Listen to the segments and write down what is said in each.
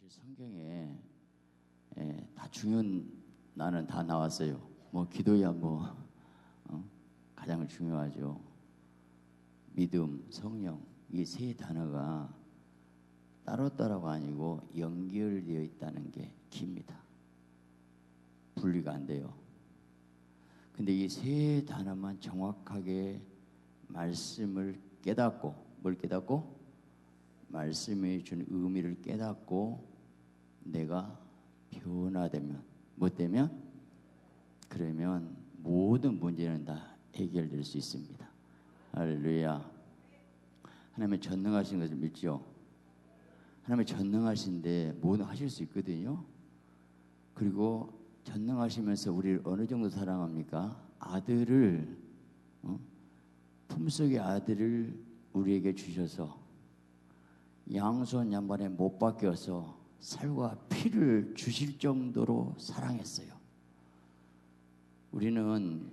사실 성경에 다 중요한 나는 다 나왔어요. 뭐 기도야 가장 중요하죠. 믿음, 성령 이 세 단어가 따로따로가 아니고 연결되어 있다는 게 깁니다. 분리가 안 돼요. 근데 이 세 단어만 정확하게 말씀을 깨닫고 뭘 깨닫고? 말씀이 준 의미를 깨닫고 내가 변화되면 뭐 되면? 그러면 모든 문제는 다 해결될 수 있습니다. 할렐루야. 하나님의 전능하신 것을 믿죠? 하나님의 전능하신데 뭐든 하실 수 있거든요. 그리고 전능하시면서 우리를 어느 정도 사랑합니까? 아들을 품속의 아들을 우리에게 주셔서 양손 양발에 못 박혀서 살과 피를 주실 정도로 사랑했어요. 우리는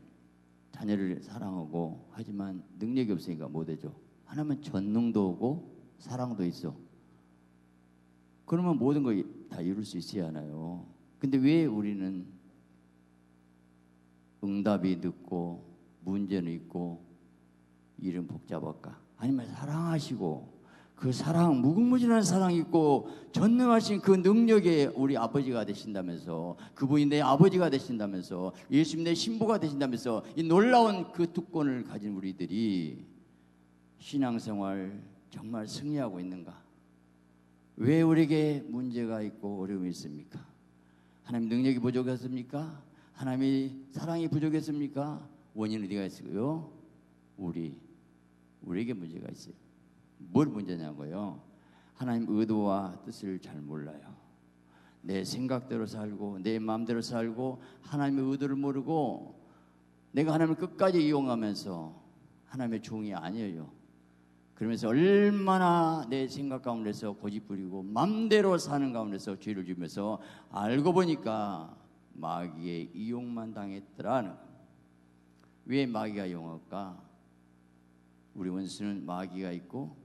자녀를 사랑하고 하지만 능력이 없으니까 못하죠. 하나님은 전능도 오고 사랑도 있어. 그러면 모든 걸 다 이룰 수 있어야 하나요? 근데 왜 우리는 응답이 늦고 문제는 있고 일은 복잡할까? 아니면 사랑하시고 그 사랑, 무궁무진한 사랑이 있고 전능하신 그 능력에 우리 아버지가 되신다면서, 그분이 내 아버지가 되신다면서, 예수님 내 신부가 되신다면서 이 놀라운 그 특권을 가진 우리들이 신앙생활 정말 승리하고 있는가? 왜 우리에게 문제가 있고 어려움이 있습니까? 하나님 능력이 부족했습니까? 하나님이 사랑이 부족했습니까? 원인은 어디가 있어요? 우리에게 문제가 있어요. 뭘 문제냐고요? 하나님 의도와 뜻을 잘 몰라요. 내 생각대로 살고 내 마음대로 살고 하나님의 의도를 모르고 내가 하나님을 끝까지 이용하면서 하나님의 종이 아니에요. 그러면서 얼마나 내 생각 가운데서 고집부리고 맘대로 사는 가운데서 죄를 지으면서 알고 보니까 마귀의 이용만 당했더라는. 왜 마귀가 이용할까? 우리 원수는 마귀가 있고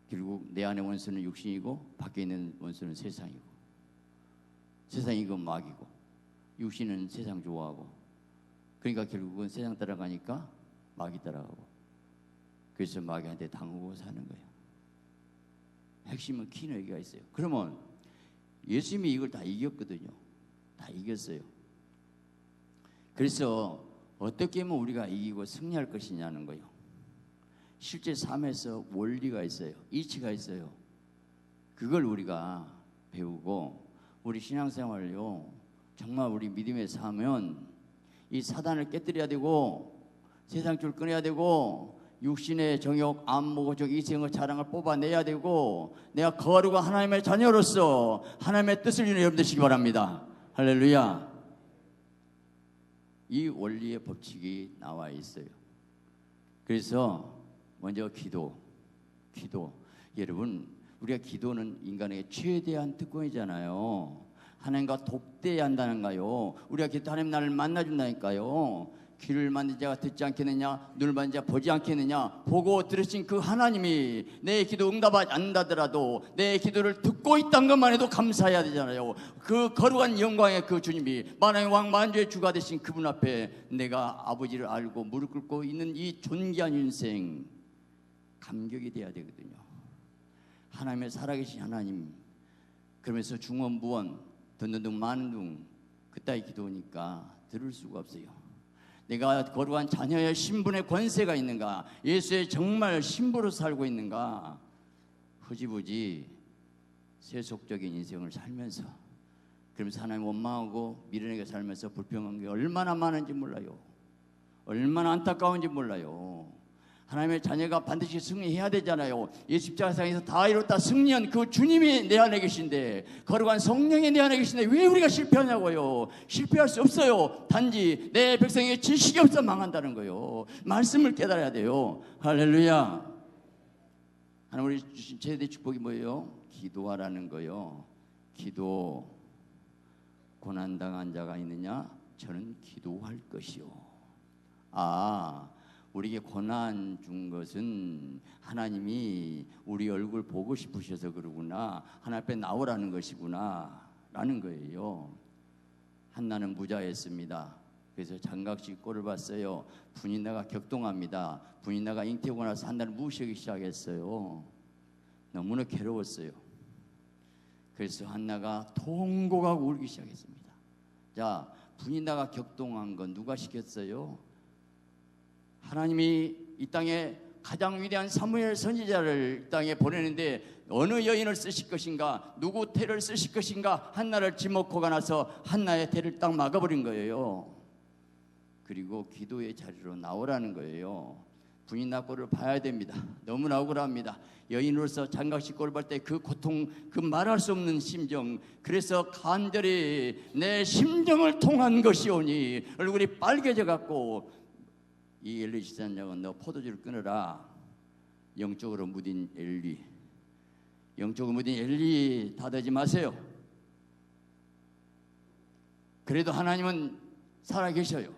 결국 내 안에 원수는 육신이고 밖에 있는 원수는 세상이고, 세상이 이건 마귀고 육신은 세상 좋아하고, 그러니까 결국은 세상 따라가니까 마귀 따라가고, 그래서 마귀한테 당하고 사는 거예요. 핵심은 키는 여기가 있어요. 그러면 예수님이 이걸 다 이겼거든요. 다 이겼어요. 그래서 어떻게 하면 우리가 이기고 승리할 것이냐는 거예요. 실제 삶에서 원리가 있어요. 이치가 있어요. 그걸 우리가 배우고 우리 신앙생활을요 정말 우리 믿음에 사면 이 사단을 깨뜨려야 되고 세상 줄 끊어야 되고 육신의 정욕, 안목적 이생의 자랑을 뽑아내야 되고 내가 거룩한 하나님의 자녀로서 하나님의 뜻을 이루는 여러분 되시기 바랍니다. 할렐루야. 이 원리의 법칙이 나와 있어요. 그래서 먼저 기도. 여러분, 우리가 기도는 인간에게 최대한 특권이잖아요. 하나님과 독대해야 한다는가요? 우리가 기도 하나님 나를 만나준다니까요. 귀를 만든 자가 듣지 않겠느냐, 눈을 만든 자가 보지 않겠느냐. 보고 들으신 그 하나님이 내 기도 응답하지 않는다더라도 내 기도를 듣고 있다는 것만 해도 감사해야 되잖아요. 그 거룩한 영광의 그 주님이 만왕의 왕 만주의 주가 되신 그분 앞에 내가 아버지를 알고 무릎 꿇고 있는 이 존귀한 인생, 감격이 돼야 되거든요. 하나님의 살아계신 하나님, 그러면서 중원부원 듣는 둥 마는 둥 그따위 기도니까 들을 수가 없어요. 내가 거룩한 자녀의 신분의 권세가 있는가? 예수의 정말 신부로 살고 있는가? 흐지부지 세속적인 인생을 살면서, 그러면서 하나님 원망하고 미련하게 살면서 불평한 게 얼마나 많은지 몰라요. 얼마나 안타까운지 몰라요. 하나님의 자녀가 반드시 승리해야 되잖아요. 이 십자가상에서 다 이뤘다 승리한 그 주님이 내 안에 계신데, 거룩한 성령이 내 안에 계신데 왜 우리가 실패하냐고요. 실패할 수 없어요. 단지 내 백성에게 지식이 없어 망한다는 거예요. 말씀을 깨달아야 돼요. 할렐루야. 하나님 우리 주신 최대 축복이 뭐예요? 기도하라는 거예요. 기도. 고난당한 자가 있느냐? 저는 기도할 것이요. 우리에게 고난 준 것은 하나님이 우리 얼굴 보고 싶으셔서 그러구나, 하나님 앞에 나오라는 것이구나 라는 거예요. 한나는 무자였습니다. 그래서 장각식 꼴을 봤어요. 분인나가 격동합니다. 분인나가 잉태하고 나서 한나를 무시하기 시작했어요. 너무나 괴로웠어요. 그래서 한나가 통곡하고 울기 시작했습니다. 자, 분인나가 격동한 건 누가 시켰어요? 하나님이 이 땅에 가장 위대한 사무엘 선지자를 이 땅에 보내는데 어느 여인을 쓰실 것인가, 누구 태를 쓰실 것인가, 한나를 지목하고 나서 한나의 태를 딱 막아버린 거예요. 그리고 기도의 자리로 나오라는 거예요. 분인나 꼴을 봐야 됩니다. 너무나 억울합니다. 여인으로서 장각식 꼴을 볼 때 그 고통, 그 말할 수 없는 심정, 그래서 간절히 내 심정을 통한 것이오니 얼굴이 빨개져 갖고, 이 엘리 지사장은 너 포도주를 끊어라. 영적으로 무딘 엘리, 영적으로 무딘 엘리 닫지 마세요. 그래도 하나님은 살아계셔요.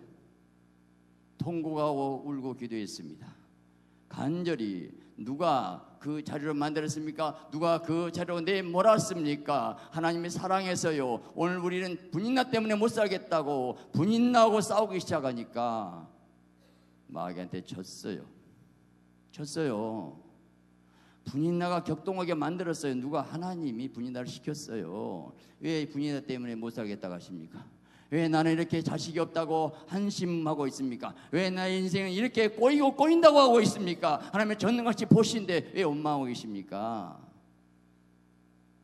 통곡하고 울고 기도했습니다. 간절히. 누가 그 자리를 만들었습니까? 누가 그 자리로 내몰았습니까? 하나님이 사랑해서요. 오늘 우리는 분인나 때문에 못 살겠다고 분인나하고 싸우기 시작하니까 마귀한테 졌어요. 분인나가 격동하게 만들었어요. 누가? 하나님이 분인나를 시켰어요. 왜 분인나 때문에 못 살겠다고 하십니까? 왜 나는 이렇게 자식이 없다고 한심하고 있습니까? 왜 나의 인생은 이렇게 꼬이고 꼬인다고 하고 있습니까? 하나님의 전능같이 보신데 왜 원망하고 계십니까?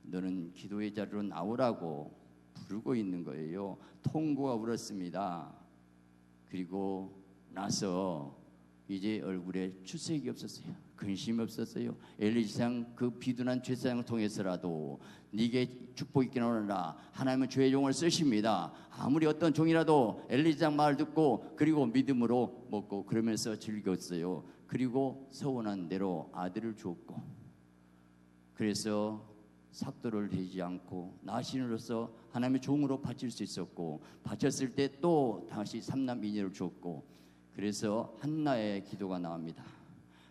너는 기도의 자리로 나오라고 부르고 있는 거예요. 통고가 울었습니다. 그리고 나서 이제 얼굴에 추색이 없었어요. 근심이 없었어요. 엘리 지사장 그 비둔한 제사장을 통해서라도 네게 축복이 있기를 원하노라. 하나님은 주의 종을 쓰십니다. 아무리 어떤 종이라도 엘리 지사장 말 듣고 그리고 믿음으로 먹고 그러면서 즐겼어요. 그리고 서원한 대로 아들을 주었고, 그래서 삭도를 대지 않고 나신으로서 하나님의 종으로 바칠 수 있었고, 바쳤을 때 또 다시 삼남 이녀를 주었고, 그래서 한나의 기도가 나옵니다.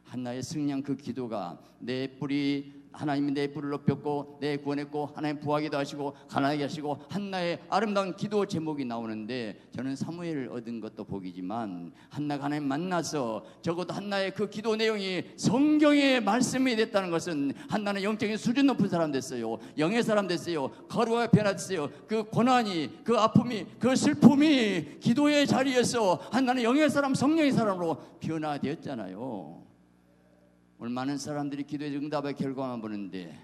한나의 승리한 그 기도가, 내 뿔이 하나님이 내 뿔을 높였고 내 구원했고 하나님 부하기도 하시고 가난하게 하시고, 한나의 아름다운 기도 제목이 나오는데, 저는 사무엘을 얻은 것도 복이지만 한나가 하나님 만나서 적어도 한나의 그 기도 내용이 성경의 말씀이 됐다는 것은 한나는 영적인 수준 높은 사람 됐어요. 영의 사람 됐어요. 거룩하게 변화됐어요. 그 고난이, 그 아픔이, 그 슬픔이 기도의 자리에서 한나는 영의 사람, 성령의 사람으로 변화되었잖아요. 오늘 많은 사람들이 기도의 응답의 결과만 보는데,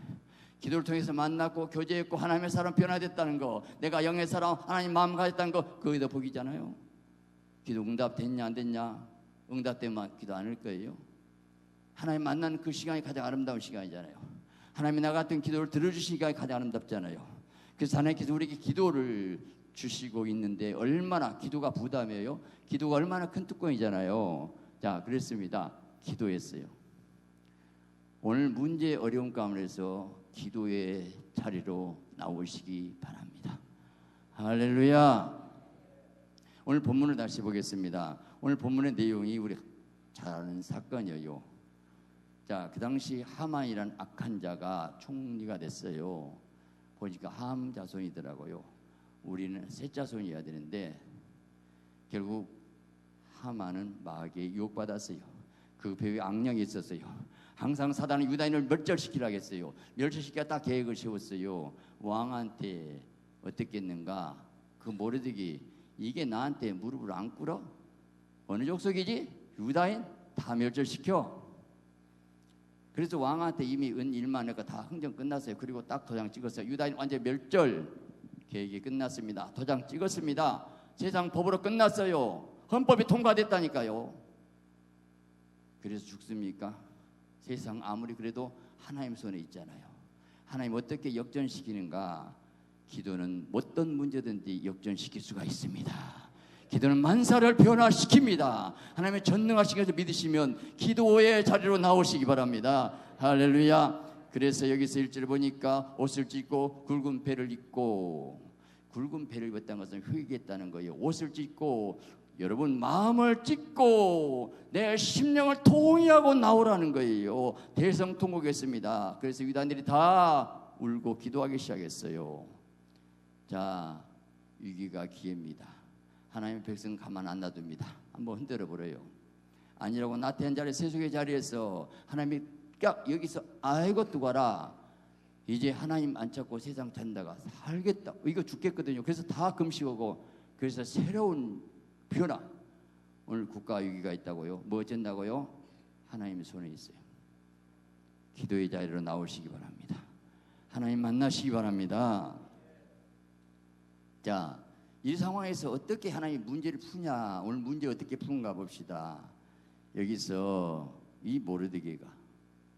기도를 통해서 만났고 교제했고 하나님의 사람 변화됐다는 거, 내가 영의 사람 하나님 마음 가졌다는 거, 그게 더 복이잖아요. 기도 응답 됐냐 안 됐냐, 응답되면 기도 안 할 거예요. 하나님 만나는 그 시간이 가장 아름다운 시간이잖아요. 하나님이 나 같은 기도를 들어주신 시간이 가장 아름답잖아요. 그래서 하나님께서 우리에게 기도를 주시고 있는데 얼마나 기도가 부담이에요. 기도가 얼마나 큰 뚜껑이잖아요. 자, 그랬습니다. 기도했어요. 오늘 문제 어려운 가운데서 기도의 자리로 나오시기 바랍니다. 할렐루야. 오늘 본문을 다시 보겠습니다. 오늘 본문의 내용이 우리 잘 아는 사건이에요. 자, 그 당시 하만이란 악한 자가 총리가 됐어요. 보니까 함 자손이더라고요. 우리는 셋 자손이어야 되는데 결국 하만은 마귀에 유혹받았어요. 그 배후에 악령이 있었어요. 항상 사단은 유다인을 멸절시키려고 했어요. 멸절시키려 딱 계획을 세웠어요. 왕한테 어떻게 했는가? 그 모르드기, 이게 나한테 무릎을 안 꿇어? 어느 족속이지? 유다인? 다 멸절시켜. 그래서 왕한테 이미 은 일만 하니까 다 흥정 끝났어요. 그리고 딱 도장 찍었어요. 유다인 완전 멸절 계획이 끝났습니다. 도장 찍었습니다. 세상 법으로 끝났어요. 헌법이 통과됐다니까요. 그래서 죽습니까? 세상 아무리 그래도 하나님 손에 있잖아요. 하나님 어떻게 역전시키는가? 기도는 어떤 문제든지 역전시킬 수가 있습니다. 기도는 만사를 변화시킵니다. 하나님의 전능하신 것을 믿으시면 기도의 자리로 나오시기 바랍니다. 할렐루야. 그래서 여기서 1절 보니까 옷을 찢고 굵은 배를 입고, 굵은 배를 입었다는 것은 회개했다는 거예요. 옷을 찢고 여러분 마음을 찢고 내 심령을 통회하고 나오라는 거예요. 대성통곡했습니다. 그래서 유다인들이 다 울고 기도하기 시작했어요. 자, 위기가 기회입니다. 하나님의 백성 가만 안 놔둡니다. 한번 흔들어 버려요. 아니라고 나태한 자리 세속의 자리에서 하나님이 여기서 아이고 두가라, 이제 하나님 안 찾고 세상 찾다가 살겠다, 이거 죽겠거든요. 그래서 다 금식하고, 그래서 새로운 변화, 오늘 국가 위기가 있다고요. 뭐 어쩐다고요? 하나님 손에 있어요. 기도의 자리로 나오시기 바랍니다. 하나님 만나시기 바랍니다. 자, 이 상황에서 어떻게 하나님 문제를 푸냐, 오늘 문제 어떻게 푸는가 봅시다. 여기서 이 모르드게가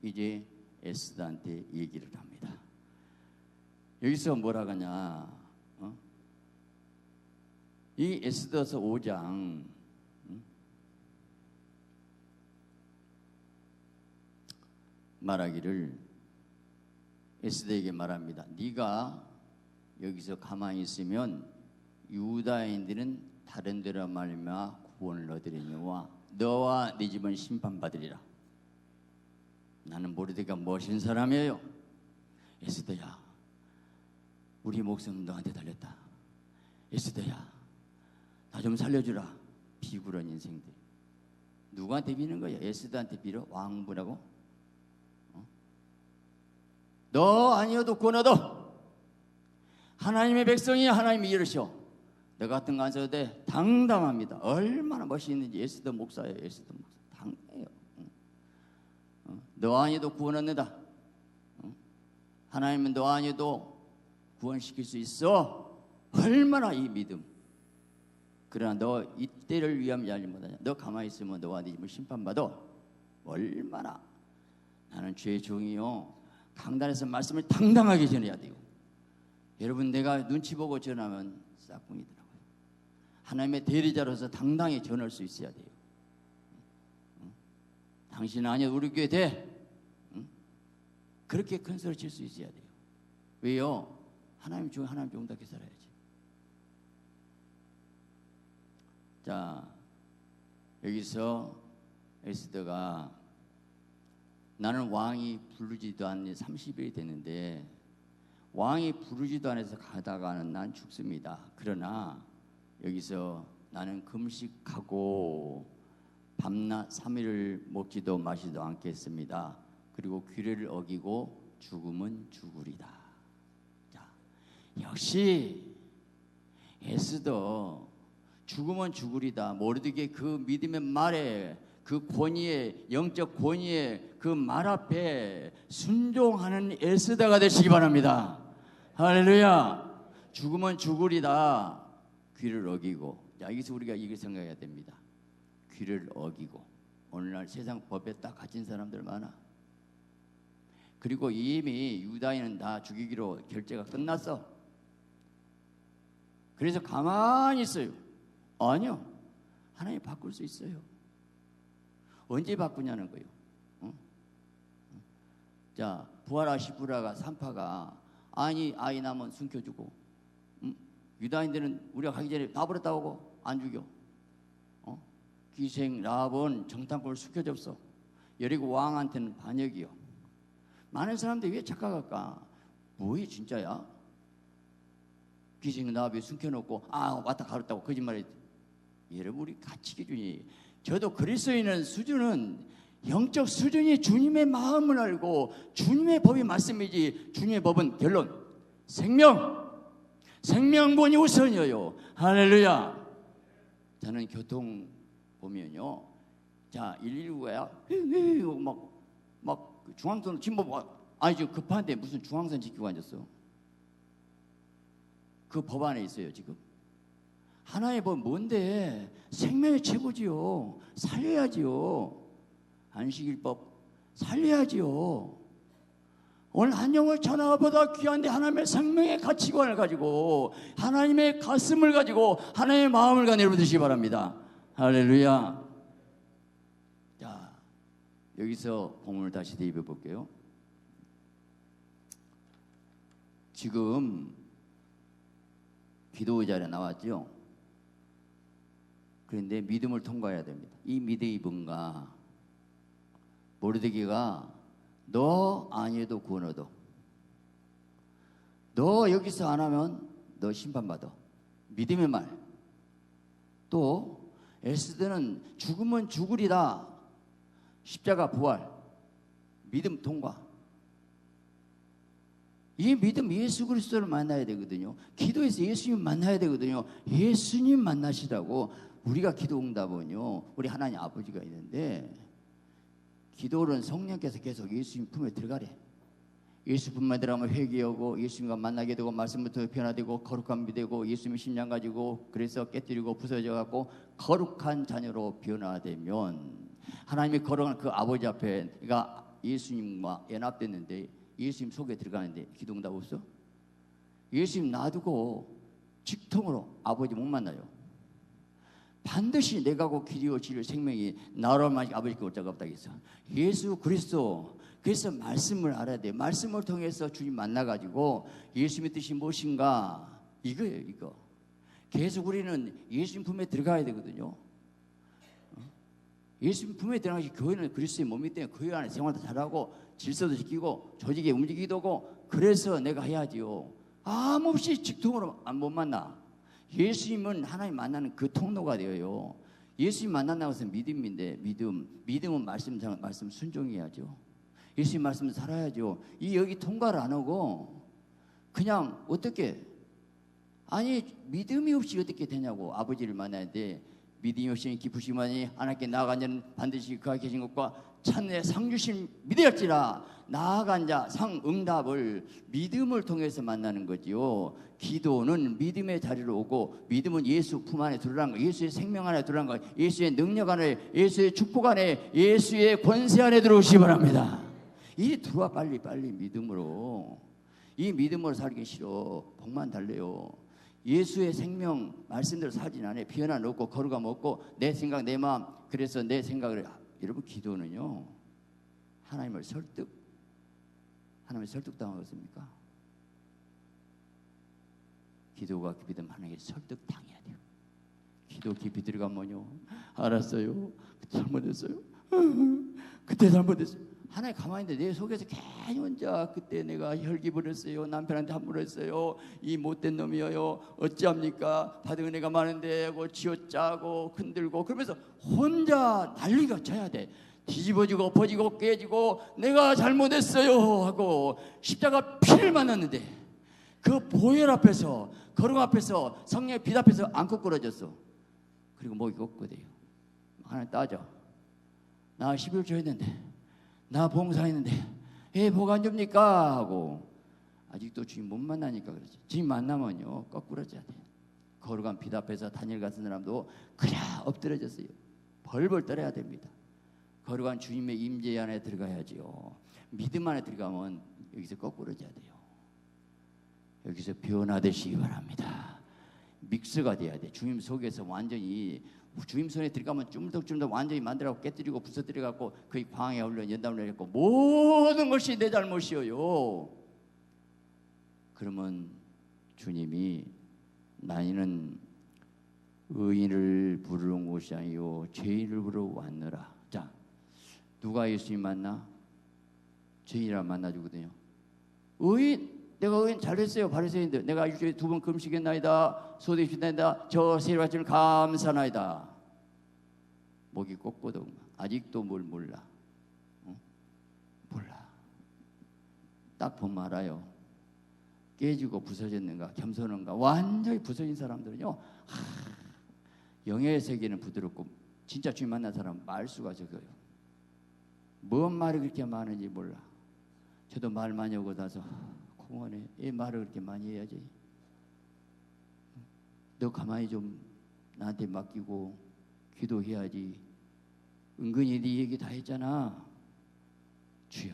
이제 에스더한테 얘기를 합니다. 여기서 뭐라 하냐, 이 에스더서 5장 말하기를, 에스더에게 말합니다. 네가 여기서 가만히 있으면 유다인들은 다른 데로 말미암아 구원을 얻으려니와 너와 네 집은 심판받으리라. 나는 모르드게가 멋진 사람이에요. 에스더야, 우리 목숨은 너한테 달렸다. 에스더야, 나 좀 살려주라. 비굴한 인생들. 누구한테 비는 거야? 에스더한테 빌어? 왕부라고? 너 아니어도 구원 얻어. 하나님의 백성이 하나님이 이르셔. 너 같은 거 안 써도 돼. 당당합니다. 얼마나 멋있는지. 에스더 목사예요. 에스더 목사 당해요. 너 아니어도 구원 얻는다. 하나님은 너 아니어도 구원시킬 수 있어. 얼마나 이 믿음. 그러나 너 이때를 위함이 알지 못하냐. 너 가만히 있으면 너와 네 집을 심판받아. 얼마나. 나는 죄의 종이요, 강단에서 말씀을 당당하게 전해야 돼요. 여러분, 내가 눈치 보고 전하면 싹꿍이더라고요. 하나님의 대리자로서 당당히 전할 수 있어야 돼요. 당신 아니어도 우리 교회 돼. 그렇게 큰 소리 칠 수 있어야 돼요. 왜요? 하나님 중에 하나님 종답게 살아야지. 자, 여기서 에스더가 나는 왕이 부르지도 않니 30일이 됐는데 왕이 부르지도 않아서 가다가는 난 죽습니다. 그러나 여기서 나는 금식하고 밤낮 3일을 먹지도 마시지도 않겠습니다. 그리고 규례를 어기고 죽으면 죽으리다. 자, 역시 에스더 죽으면 죽으리다. 모르드게 그 믿음의 말에, 그 권위에, 영적 권위에 그 말 앞에 순종하는 에스더가 되시기 바랍니다. 할렐루야. 죽으면 죽으리다. 귀를 어기고. 자, 여기서 우리가 이걸 생각해야 됩니다. 귀를 어기고. 오늘날 세상 법에 딱 갇힌 사람들 많아. 그리고 이미 유다인은 다 죽이기로 결제가 끝났어. 그래서 가만히 있어요. 아니요, 하나님 바꿀 수 있어요. 언제 바꾸냐는 거예요. 자, 부하라 시부라가 산파가 아니 아이 낳으면 숨겨주고, 유다인들은 우리가 가기 전에 다 버렸다 오고 안 죽여. 기생 라합은 정탐꾼을 숨겨줬어. 여리고 왕한테는 반역이요. 많은 사람들이 왜 착각할까? 뭐이 진짜야? 기생 라합이 숨겨놓고 왔다 가렸다고 거짓말했지. 여러분, 우리 가치 기준이, 저도 그리스도인의 수준은 영적 수준이 주님의 마음을 알고 주님의 법이 말씀이지, 주님의 법은 결론 생명본이 우선이에요. 할렐루야. 저는 교통 보면요, 자 119야 막 중앙선 침범, 아니 지금 급한데 무슨 중앙선 지키고 앉았어? 그 법 안에 있어요 지금. 하나의 법 뭔데? 생명이 최고지요. 살려야지요. 안식일법 살려야지요. 오늘 한 영혼 천하보다 귀한데 하나님의 생명의 가치관을 가지고, 하나님의 가슴을 가지고, 하나님의 마음을 가지고 여러분 되시기 바랍니다. 할렐루야. 자, 여기서 본문을 다시 대입해 볼게요. 지금 기도 자리에 나왔죠. 그런데 믿음을 통과해야 됩니다. 이 믿음이 뭔가? 모르드게가 너 아니어도 구원 얻어. 너 여기서 안 하면 너 심판받아. 믿음의 말. 또 에스더는 죽으면 죽으리다. 십자가 부활. 믿음 통과. 이 믿음 예수 그리스도를 만나야 되거든요. 기도에서 예수님 만나야 되거든요. 예수님 만나시라고 우리가 기도 응답은요, 우리 하나님 아버지가 있는데, 기도는 성령께서 계속 예수님 품에 들어가래. 예수 품에 들어가면 회개하고 예수님과 만나게 되고 말씀부터 변화되고 거룩함이 되고 예수님의 심장 가지고 그래서 깨뜨리고 부서져 갖고 거룩한 자녀로 변화되면 하나님의 거룩한 그 아버지 앞에 그러니까 예수님과 연합됐는데 예수님 속에 들어가는데 기도 응답 없어? 예수님 놔두고 직통으로 아버지 못 만나요. 반드시 내가 곧 길이요 진리요 생명이 나로 만이 아버지께 올 자가 없다겠어. 예수 그리스도. 그래서 말씀을 알아야 돼. 말씀을 통해서 주님 만나가지고 예수님의 뜻이 무엇인가 이거예요. 이거 계속 우리는 예수님 품에 들어가야 되거든요. 예수님 품에 들어가기 교회는 그리스도의 몸이기 때문에 교회 안에 생활도 잘하고 질서도 지키고 조직에 움직이기도 하고 그래서 내가 해야지요. 아무 없이 직통으로 못 만나. 예수님은 하나님 만나는 그 통로가 되어요. 예수님 만난다고 해서 믿음인데 믿음은 말씀 순종해야죠. 예수님 말씀 살아야죠. 이 여기 통과를 안 하고 그냥 어떻게 아니 믿음이 없이 어떻게 되냐고. 아버지를 만나야 돼. 믿음이 없이 기쁘시만이 하나님께 나아간 자는 반드시 그가 계신 것과 찬내 상 주신 믿을지라. 나아간 자 상 응답을 믿음을 통해서 만나는 거지요. 기도는 믿음의 자리로 오고 믿음은 예수 품 안에 들어간 거, 예수의 생명 안에 들어간 거, 예수의 능력 안에, 예수의 축복 안에, 예수의 권세 안에 들어오시기 바랍니다. 이 들어와 빨리 믿음으로. 이 믿음으로 살기 싫어. 복만 달래요. 예수의 생명 말씀대로 살진 않아요. 변화 없고 거룩함 없고 내 생각 내 마음. 그래서 내 생각을 여러분 기도는요 하나님을 설득당하겠습니까? 기도가 깊이 들면 하나님께 설득당해야 돼요. 기도 깊이 들어가면요 알았어요. 잘못했어요. 그때 잘못했어요. 하나님 가만히 있는데 내 속에서 괜히 혼자 그때 내가 혈기 부렸어요. 남편한테 함부로 했어요. 이 못된 놈이에요. 어찌합니까? 받은 은혜가 많은데 하고 쥐어짜고 흔들고 그러면서 혼자 난리가 쳐야 돼. 뒤집어지고 엎어지고 깨지고 내가 잘못했어요 하고 십자가 피를 맞았는데 그 보혈 앞에서 거룩 앞에서 성령의 빛 앞에서 안 꺾어졌어. 그리고 목이 꺾어대요. 하나님 따져. 나 11조 했는데 나 봉사했는데 왜 복 안 줍니까? 하고 아직도 주님 못 만나니까 그러지. 주님 만나면요 거꾸러져야 돼. 거룩한 빛 앞에서 다니엘 같은 사람도 그냥 엎드려졌어요. 벌벌 떨어야 됩니다. 거룩한 주님의 임재 안에 들어가야지요. 믿음 안에 들어가면 여기서 거꾸러져야 돼요. 여기서 변화되시기 바랍니다. 믹스가 돼야 돼. 주님 속에서 완전히 주님 손에 들어가면 쫌덕쫌덕 완전히 만들어갖고 깨뜨리고 부서뜨려갖고 거의 광야에 올려 연담을 해갖고 모든 것이 내 잘못이에요. 그러면 주님이 나이는 의인을 부르는 곳이 아니요 죄인을 부르러 왔느라. 자, 누가 예수님 만나? 죄인이라 만나주거든요. 의인, 내가 의인 잘했어요. 바리새인들 내가 일주일에 2번 금식했나이다. 소득했나이다. 저 세례받기를 감사나이다. 목이 꺾거든. 아직도 뭘 몰라. 몰라. 딱 보면 알아요. 깨지고 부서졌는가 겸손한가. 완전히 부서진 사람들은요 영의 세계는 부드럽고 진짜 주님 만난 사람 말수가 적어요. 뭔 말이 그렇게 많은지 몰라. 저도 말 많이 하고 나서 공원에 이 말을 그렇게 많이 해야지. 너 가만히 좀 나한테 맡기고 기도해야지. 은근히 네 얘기 다 했잖아. 주여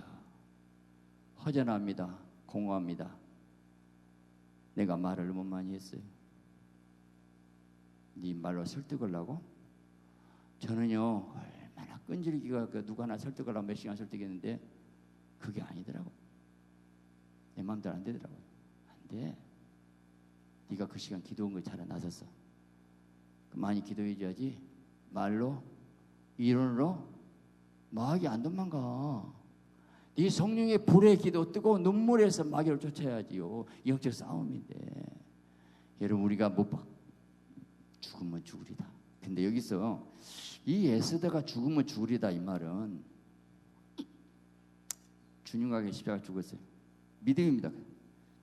허전합니다. 공허합니다. 내가 말을 너무 많이 했어요. 네 말로 설득하려고? 저는요 얼마나 끈질기가 누가 하나 설득하려고 몇 시간 설득했는데 그게 아니더라고. 내 마음대로 안 되더라고. 안 돼. 네가 그 시간 기도한 거 잘 안 나섰어. 많이 기도해 줘야지. 말로, 이론으로 마귀 안 도망가. 이 성령의 불의 기도, 뜨거운 눈물에서 마귀를 쫓아야지요. 영적 싸움인데. 여러분, 우리가 못 봐. 죽으면 죽으리다. 근데 여기서 이 에스더가 죽으면 죽으리다 이 말은 주님과 함께 십자가 죽었어요. 믿음입니다.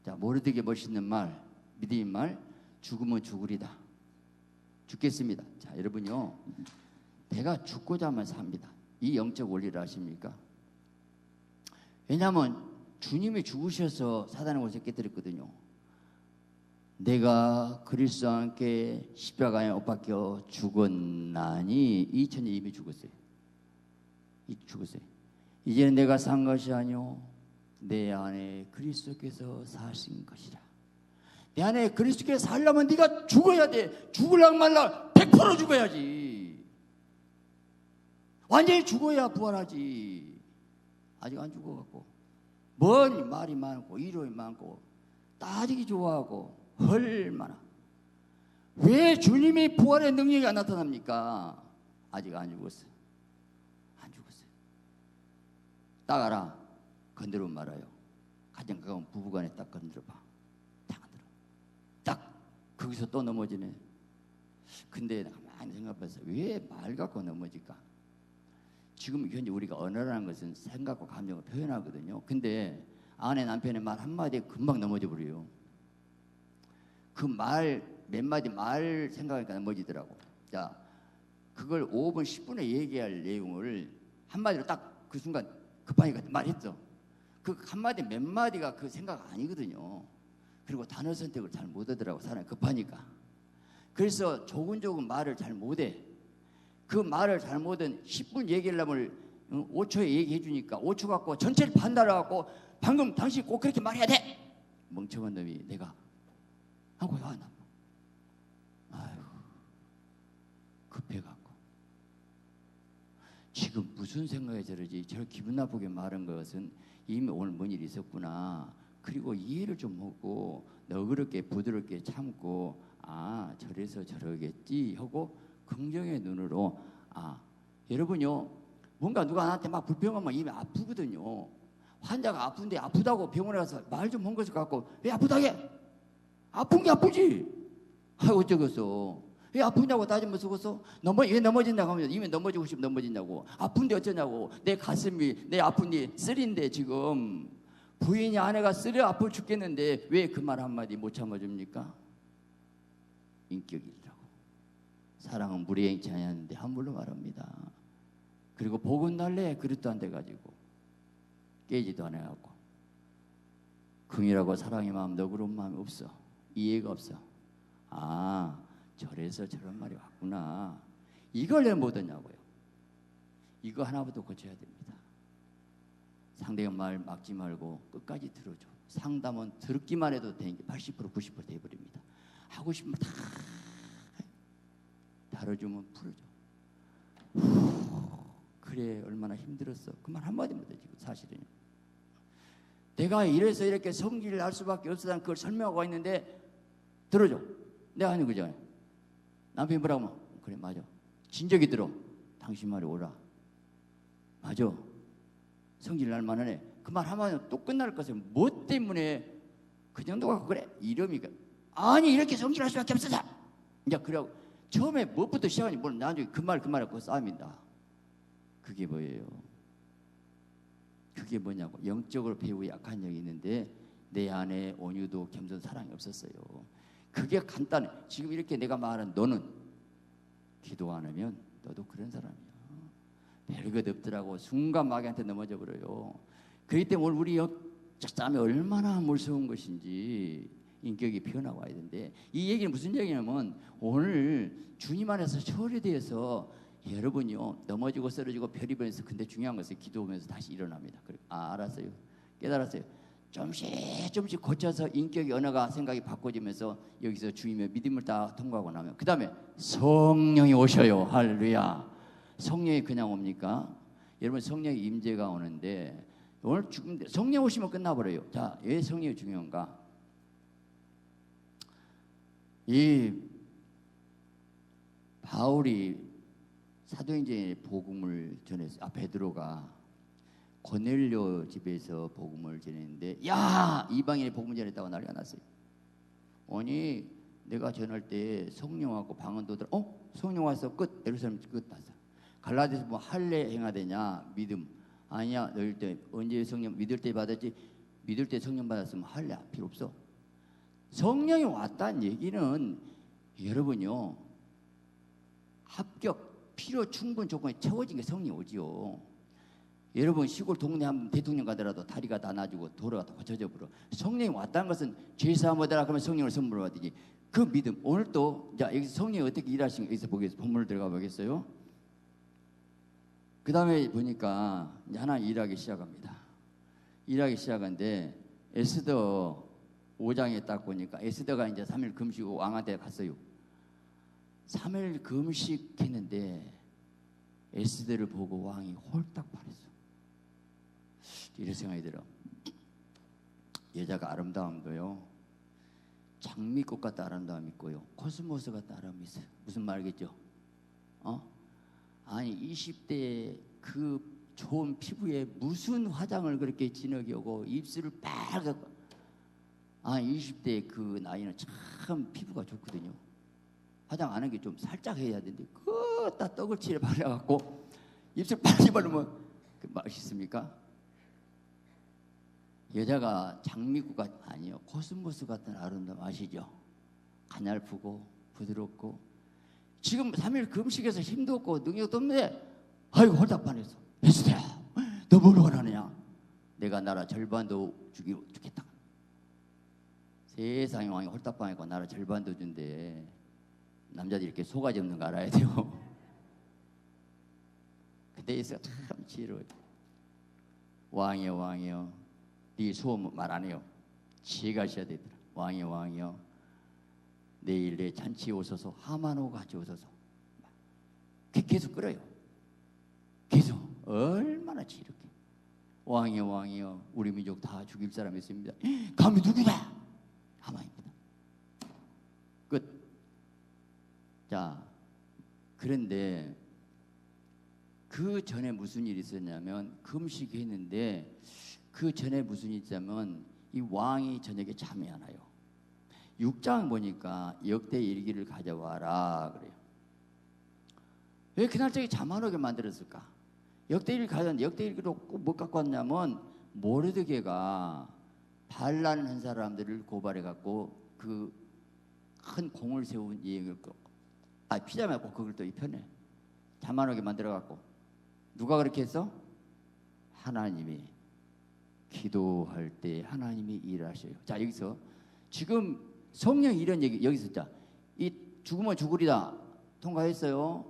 자, 모르드게 멋있는 말, 믿음의 말, 죽으면 죽으리다. 죽겠습니다. 자, 여러분요, 내가 죽고자 하면 삽니다. 이 영적 원리를 아십니까? 왜냐하면 주님이 죽으셔서 사단의 옷을 깨뜨렸거든요. 내가 그리스도와 함께 십자가에 못 박혀 죽었나니 2000년 이미 죽었어요. 죽었어요. 이제는 내가 산 것이 아니오 내 안에 그리스도께서 사신 것이라. 내 안에 그리스도께서 살려면 네가 죽어야 돼. 죽을랑 말랑 100% 죽어야지. 완전히 죽어야 부활하지. 아직 안 죽어갖고 뭔 말이 많고 이론이 많고 따지기 좋아하고 얼마나. 왜 주님의 부활의 능력이 안 나타납니까? 아직 안 죽었어요. 안 죽었어요. 딱 알아. 건드리면 말아요. 가장 가까운 부부간에 딱 건드려봐. 딱 건드려. 딱 거기서 또 넘어지네. 근데 내가 많이 생각해서 왜 말 갖고 넘어질까? 지금 현재 우리가 언어라는 것은 생각과 감정을 표현하거든요. 근데 아내 남편의 말 한마디에 금방 넘어져 버려요. 그 말 몇 마디 말 생각하니까 넘어지더라고. 자, 그걸 5분 10분에 얘기할 내용을 한마디로 딱 그 순간 급하니까 말했어. 그 한마디 몇 마디가 그 생각 아니거든요. 그리고 단어 선택을 잘 못하더라고. 사람이 급하니까. 그래서 조근조근 말을 잘 못해. 그 말을 잘못은 10분 얘기하려면 5초에 얘기해 주니까 5초 갖고 전체를 반달해 갖고 방금 당신 꼭 그렇게 말해야 돼. 멍청한 놈이 내가 하고 화나. 아유, 급해갖고 지금 무슨 생각이 저러지? 저를 기분 나쁘게 말한 것은 이미 오늘 뭔 일이 있었구나. 그리고 이해를 좀 하고 너그럽게 부드럽게 참고 아 저래서 저러겠지 하고 긍정의 눈으로 아 여러분요 뭔가 누가 나한테 막 불평하면 이미 아프거든요. 환자가 아픈데 아프다고 병원에 가서 말 좀 한 것을 갖고 왜 아프다게? 아픈 게 아프지. 아이고 어쩌겠어. 왜 아프냐고 따지면 쓰고서 왜 넘어진다고 하면 이미 넘어지고 싶으면 넘어진다고. 아픈데 어쩌냐고. 내 가슴이 내 아픈데 쓰린데 지금 부인이 아내가 쓰려 아파 죽겠는데 왜 그 말 한마디 못 참아줍니까? 인격이라고. 사랑은 물에 행치 않았는데 함부로 말합니다. 그리고 복은 날래 그릇도 안 돼가지고 깨지도 안 해갖고 긍이라고 사랑의 마음 너그러운 마음이 없어. 이해가 없어. 아 저래서 저런 말이 왔구나. 이걸 왜 못하냐고요. 이거 하나부터 고쳐야 됩니다. 상대가 말 막지 말고 끝까지 들어줘. 상담은 듣기만 해도 되는 게 80% 90% 돼버립니다. 하고 싶은 말 다 다뤄주면 풀어줘. 그래 얼마나 힘들었어. 그 말 한마디 못해 지금 사실은. 내가 이래서 이렇게 성질을 날 수밖에 없어서 그걸 설명하고 있는데 들어줘. 내가 하는 거잖아요. 남편이 뭐라고 하면 그래 맞아. 진적이 들어. 당신 말이 옳아. 맞아. 성질 날 만하네. 그 말 한마디면 또 끝날 것을 뭐 때문에 그 정도가 그래 이러니까 아니 이렇게 성질할 수밖에 없어. 이제 그래고 처음에 무엇부터 시작하는지 모르는 나중에 그 말에 그 싸움이다. 그게 뭐예요? 그게 뭐냐고. 영적으로 배우 약한 영이 있는데 내 안에 온유도 겸손 사랑이 없었어요. 그게 간단해. 지금 이렇게 내가 말한 너는 기도 안 하면 너도 그런 사람이야. 별것 없더라고. 순간 마귀한테 넘어져 버려요. 그렇기 때문에 오늘 우리 영적 싸움이 얼마나 무서운 것인지 인격이 피어나와야 되는데 이 얘기는 무슨 얘기냐면 오늘 주님 안에서 처리되어서 여러분이요 넘어지고 쓰러지고 별의별에서 근데 중요한 것은 기도하면서 다시 일어납니다. 알았어요. 깨달았어요. 조금씩 고쳐서 인격의 언어가 생각이 바꿔지면서 여기서 주님의 믿음을 다 통과하고 나면 그 다음에 성령이 오셔요. 할렐루야. 성령이 그냥 옵니까? 여러분 성령의 임재가 오는데 오늘 성령 오시면 끝나버려요. 자, 왜 성령이 중요한가? 이 바울이 사도행전에 복음을 전했어요. 베드로가 고넬료 집에서 복음을 전했는데, 야, 이방인이 복음 전했다고 난리가 났어요. 아니, 내가 전할 때 성령하고 방언도들, 성령 와서 끝, 예루살렘 끝 봤어. 갈라디아서 뭐 할례 행하되냐, 믿음. 아니야, 너희 때 언제 성령 믿을 때 받았지? 믿을 때 성령 받았으면 할례 필요 없어. 성령이 왔다는 얘기는 여러분요, 합격, 필요 충분 조건이 채워진 게 성령이 오지요. 여러분 시골 동네 한 대통령 가더라도 다리가 다 나지고 도로가 다 고쳐져 버려. 성령이 왔다는 것은 죄사함 얻으라 그러면 성령을 선물로 받으니 그 믿음. 오늘 또 자, 여기 성령이 어떻게 일하시는 여기서 보겠어요. 본문을 들어가 보겠어요. 그 다음에 보니까 이제 하나 일하기 시작합니다. 일하기 시작하는데 에스더 5장에 딱 보니까 에스더가 이제 3일 금식하고 왕한테 갔어요. 3일 금식했는데 에스더를 보고 왕이 홀딱 반했어. 이런 생각이 들어. 여자가 아름다움도요, 장미꽃 같은 아름다움이 있고요, 코스모스 같은 아름다움이 있어요. 무슨 말이겠죠? 아니 20대에 그 좋은 피부에 무슨 화장을 그렇게 진하게 하고 입술을 빨갛고, 20대 그 나이는 참 피부가 좋거든요. 화장 안 한 게 좀 살짝 해야 되는데 그다 떡을 칠해 발라갖고 입술 빨리 바르면 그 맛있습니까? 여자가 장미꽃 아니요, 코스모스 같은 아름다움 아시죠? 가냘프고 부드럽고. 지금 3일 금식에서 힘도 없고 능력도 없는데 아이고 홀딱 반했어. 에스더야, 너 뭘 원하느냐? 내가 나라 절반도 주겠다. 세상에 왕이 홀딱 반했고 나라 절반도 준대. 남자들이 이렇게 속아지 없는 거 알아야 돼요. 근데 에스더가 참 지혜로워요. 왕이여 왕이여, 네 소원 말 안 해요. 지혜가 하셔야 되더라. 왕이여 왕이여, 내일 내 잔치에 오소서. 하만하고 같이 오소서. 계속 끌어요. 계속. 얼마나 지혜롭게. 왕이여 왕이여, 우리 민족 다 죽일 사람이 있습니다. 감히 누구냐? 하만입니다. 끝. 자, 그런데 그 전에 무슨 일이 있었냐면 금식했는데 그 전에 무슨 일이 있었냐면 이 왕이 저녁에 잠이 안 와요. 6장 보니까 역대 일기를 가져와라 그래요. 왜 그날 저기 잠 안 오게 만들었을까? 역대 일기 가져왔는데 역대 일기로 꼭 못 갖고 왔냐면 모르드게가 반란한 사람들을 고발해 갖고 그 큰 공을 세운 이행을 피자만 꼭 그걸 또 입혀내. 잠 안 오게 만들어 갖고. 누가 그렇게 했어? 하나님이. 기도할 때 하나님이 일하셔요. 자, 여기서 지금 성령 이런 얘기 여기서 자, 이 죽으면 죽으리다 통과했어요.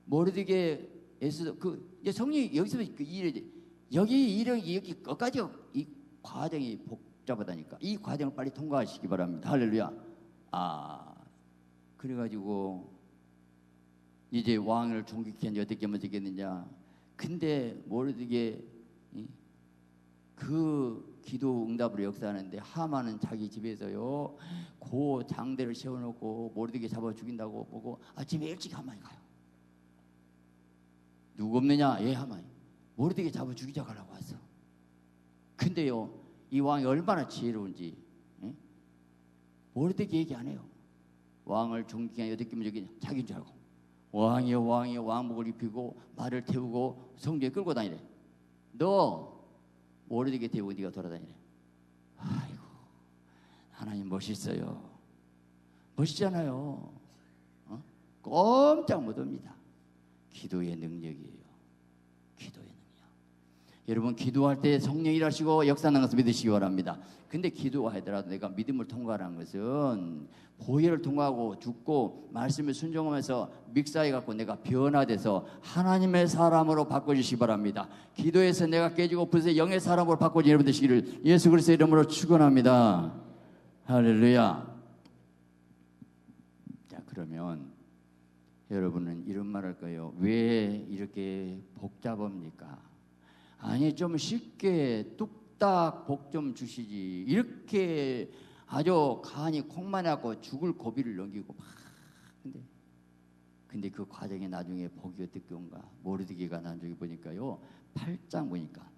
모르드게 에스더 그 이제 성령이 여기서 그 일이 여기 끝까지 이 과정이 복잡하다니까. 이 과정을 빨리 통과하시기 바랍니다. 할렐루야. 그래가지고 이제 왕을 존귀케 하니 어떻게 하면 되겠느냐. 근데 모르드게 그 기도 응답으로 역사하는데 하만은 자기 집에서요 고 장대를 세워놓고 모르드게 잡아 죽인다고 보고 아침에 일찍 하만이 가요. 누구 없느냐? 예, 하만이. 모르드게 잡아 죽이자고 하려고 왔어. 근데요 이 왕이 얼마나 지혜로운지 모르드게 얘기 안 해요. 왕을 존귀케 하니 어떻게 하면 되겠냐. 자기인 줄 알고 왕이여 왕이여 왕복을 입히고 말을 태우고 성전에 끌고 다니래. 너 모르드게 태우고 네가 돌아다니래. 아이고 하나님 멋있어요. 멋있잖아요. 꼼짝 못합니다. 기도의 능력이에요. 기도의 능력. 여러분 기도할 때 성령이 일하시고 역사하는 것을 믿으시기 바랍니다. 근데 기도하더라도 내가 믿음을 통과하는 것은 보혈을 통과하고 죽고 말씀을 순종하면서 믹사해 갖고 내가 변화돼서 하나님의 사람으로 바꿔주시기 바랍니다. 기도해서 내가 깨지고 불새 영의 사람으로 바꿔주신 여러분 되시기를 예수 그리스도의 이름으로 축원합니다. 할렐루야. 자, 그러면 여러분은 이런 말 할 거예요. 왜 이렇게 복잡합니까? 아니 좀 쉽게 뚝딱 복 좀 주시지. 이렇게 아주 간이 콩만 하고 죽을 고비를 넘기고 막. 근데 그 과정에 나중에 복이 어떻게 온가? 모르드게가 나중에 보니까요, 8장 보니까,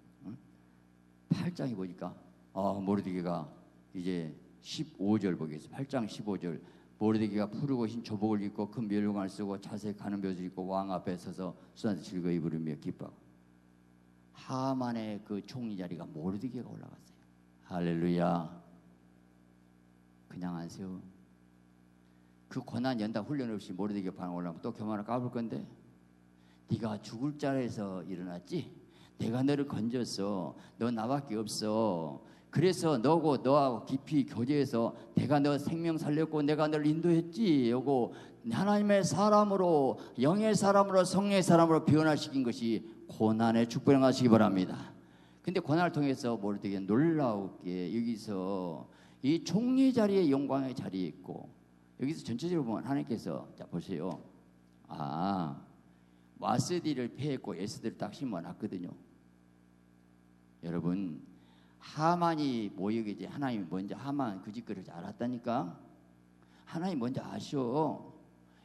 8장에 보니까 모르드게가 이제 15절 보겠습니다. 8장 15절. 모르드게가 푸르고 흰 조복을 입고 큰 멸관을 쓰고 자색 가는 벼슬을 입고 왕 앞에 서서 수잔을 즐거이 부르며 기뻐하고. 하만의 그 총리 자리가 모르드게가 올라갔어요. 할렐루야. 그냥 안 세워. 그 고난 연단 훈련 없이 모르드게 방 올라가면 또 교만을 까불 건데, 네가 죽을 자리에서 일어났지? 내가 너를 건졌어. 너 나밖에 없어. 그래서 너하고 깊이 교제해서 내가 너 생명 살렸고 내가 너를 인도했지. 요거 하나님의 사람으로, 영의 사람으로, 성령의 사람으로 변화시킨 것이 고난의 축복을 하시기 바랍니다. 근데 고난을 통해서 모르드게 놀라우게 여기서 이 총리 자리에 영광의 자리에 있고, 여기서 전체적으로 보면 하나님께서, 자 보세요. 와스디를 패했고 에스더를 딱 심어놨거든요. 여러분, 하만이 모욕이지 하나님이 먼저 하만 그 짓거리를 알았다니까. 하나님 먼저 아셔.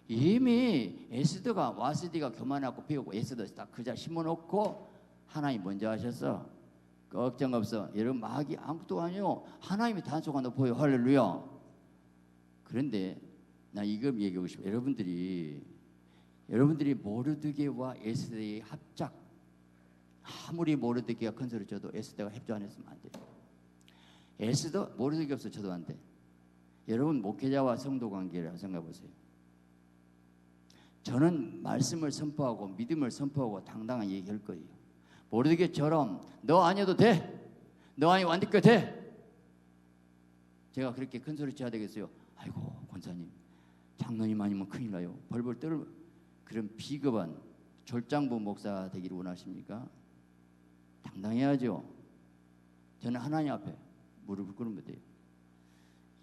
이미 에스더가, 와스디가 교만하고 배우고 에스더 딱 그 자리 심어놓고 하나님 먼저 하셨어. 걱정 없어. 여러분, 마귀 아무것도 아니요. 하나님이 단속가 높아요. 할렐루야. 그런데 나 이거 얘기하고 싶어요. 여러분들이 모르드게와 에스더의 합작, 아무리 모르드게가 큰 소리 쳐도 에스더가 협조 안 했으면 안 돼요. 에스더, 모르드게 없어 쳐도 안 돼. 여러분, 목회자와 성도 관계를 생각해 보세요. 저는 말씀을 선포하고 믿음을 선포하고 당당한 얘기할 거예요. 모르드게처럼 너 아니어도 돼. 너 아니면 안 믿게 돼. 제가 그렇게 큰 소리 쳐야 되겠어요? 아이고 권사님, 장로님 아니면 큰일 나요. 벌벌 떨. 그런 비겁한 졸장부 목사 되기를 원하십니까? 당당해야죠. 저는 하나님 앞에 무릎을 꿇으면 돼요.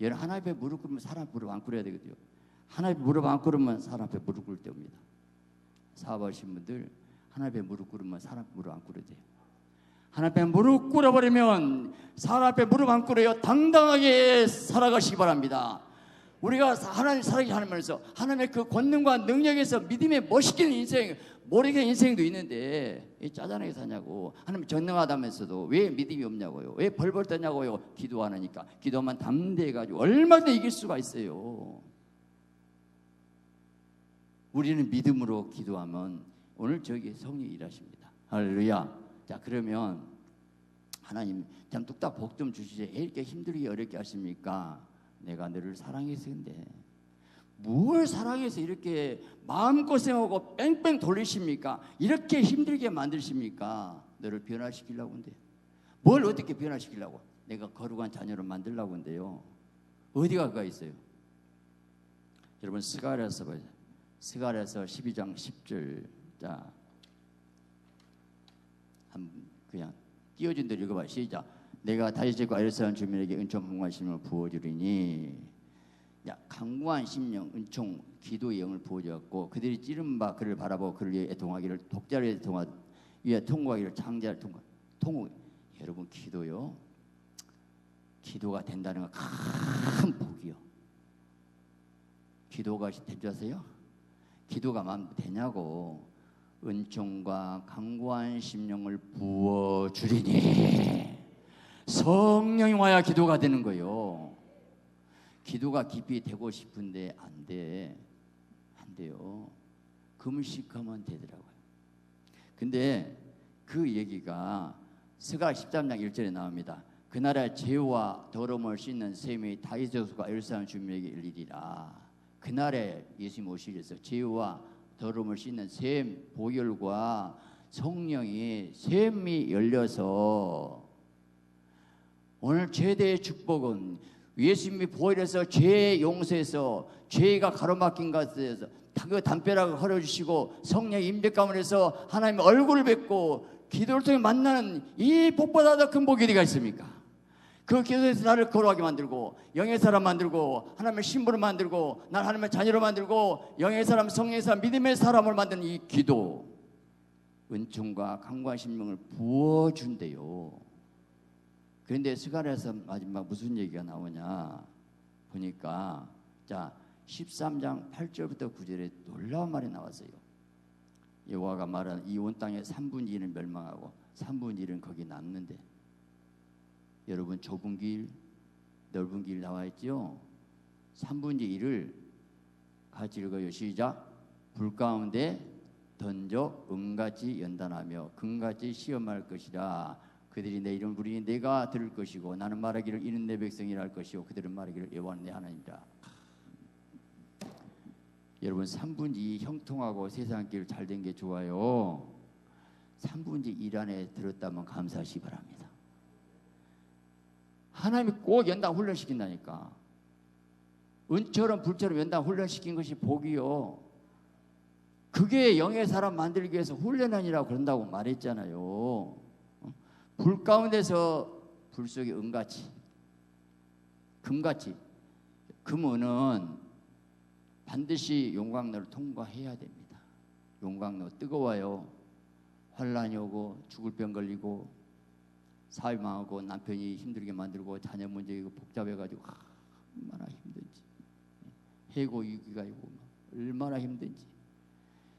여러분, 하나님 앞에 무릎 꿇으면 사람 앞에 무릎 안 꿇어야 되거든요. 하나님 앞에 무릎 안 꿇으면 사람 앞에 무릎 꿇을 때 옵니다. 사업하신 분들, 하나님 앞에 무릎 꿇으면 사람 앞에 무릎 안 꿇어야 돼요. 하나님 앞에 무릎 꿇어버리면 사람 앞에 무릎 안 꿇어요. 당당하게 살아가시기 바랍니다. 우리가 하나님 살아계신 하나님에서 하나님의 그 권능과 능력에서 믿음의 멋있게 인생, 모르게 인생도 있는데 왜 짜잔하게 사냐고. 하나님 전능하다면서도 왜 믿음이 없냐고요. 왜 벌벌 떠냐고요. 기도 안 하니까. 기도만 담대해가지고 얼마든지 이길 수가 있어요. 우리는 믿음으로 기도하면 오늘 저기 성령이 일하십니다. 할렐루야. 자, 그러면 하나님 참 뚝딱 복 좀 주시지. 왜 이렇게 힘들게 어렵게 하십니까? 내가 너를 사랑해서. 근데 뭘 사랑해서 이렇게 마음고생하고 뺑뺑 돌리십니까? 이렇게 힘들게 만드십니까? 너를 변화시키려고 한대요. 뭘 어떻게 변화시키려고? 내가 거룩한 자녀로 만들려고 한대요. 어디가 그가 있어요? 여러분, 스가랴서 봐요. 스가랴서 12장 10절. 자, 그냥 띄워준 대로 읽어봐. 시작. 내가 다윗과 예루살렘 주민에게 은총 강구한 심령을 부어주리니. 야, 강구한 심령, 은총, 기도의 영을 부어주었고 그들이 찌른 바 그를 바라보고 그를 위해 애통하기를, 독자를 위해 통곡하기를, 장자를 통곡. 여러분, 기도요, 기도가 된다는 건 큰 복이요. 기도가 된 줄 아세요? 기도가 마음 되냐고. 은총과 강구한 심령을 부어주리니. 성령이 와야 기도가 되는 거예요. 기도가 깊이 되고 싶은데 안 돼요. 금식하면 되더라고요. 근데 그 얘기가 스가랴 13장 1절에 나옵니다. 그날에 죄와 더러움을 씻는 셈이 다윗의 족속과 예루살렘 주민에게 일리리라. 그날에 예수님 오시려서 죄와 더러움을 씻는 셈, 보혈과 성령이 셈이 열려서, 오늘 최대의 축복은 예수님이 보혈에서 죄 용서해서 죄가 가로막힌 것에서 그 담벼락을 헐어주시고 성령의 임재 가운데서 하나님의 얼굴을 뵙고 기도를 통해 만나는 이 복보다 더 큰 복이 어디가 있습니까? 그 기도에서 나를 거룩하게 만들고 영의 사람 만들고 하나님의 신부로 만들고 나를 하나님의 자녀로 만들고 영의 사람, 성령의 사람, 믿음의 사람을 만드는 이 기도, 은총과 강구한 심령을 부어준대요. 그런데 스가랴서 마지막 무슨 얘기가 나오냐 보니까, 자, 13장 8절부터 9절에 놀라운 말이 나왔어요. 여호와가 말하는 이 온 땅의 3분의 1은 멸망하고 3분의 1은 거기 남는데, 여러분 좁은 길 넓은 길 나와 있죠. 3분의 1을 같이 읽어요. 시작. 불 가운데 던져 은같이 연단하며 금같이 시험할 것이라. 그들이 내 이름을 부르니 내가 들을 것이고 나는 말하기를 이는 내 백성이라 할 것이요 그들은 말하기를 여호와는 내 하나님이라. 여러분 3분의 2 형통하고 세상 길 잘 된 게 좋아요. 3분의 1 안에 들었다면 감사하시기 바랍니다. 하나님이 꼭 연단 훈련시킨다니까. 은처럼 불처럼 연단 훈련시킨 것이 복이요. 그게 영의 사람 만들기 위해서 훈련하니라고 그런다고 말했잖아요. 불 가운데서 불 속에 은같이 금같이. 금은은 반드시 용광로를 통과해야 됩니다. 용광로 뜨거워요. 환란이 오고 죽을 병 걸리고 사회 망하고 남편이 힘들게 만들고 자녀 문제 이거 복잡해가지고 얼마나 힘든지, 해고 위기가 있고 얼마나 힘든지.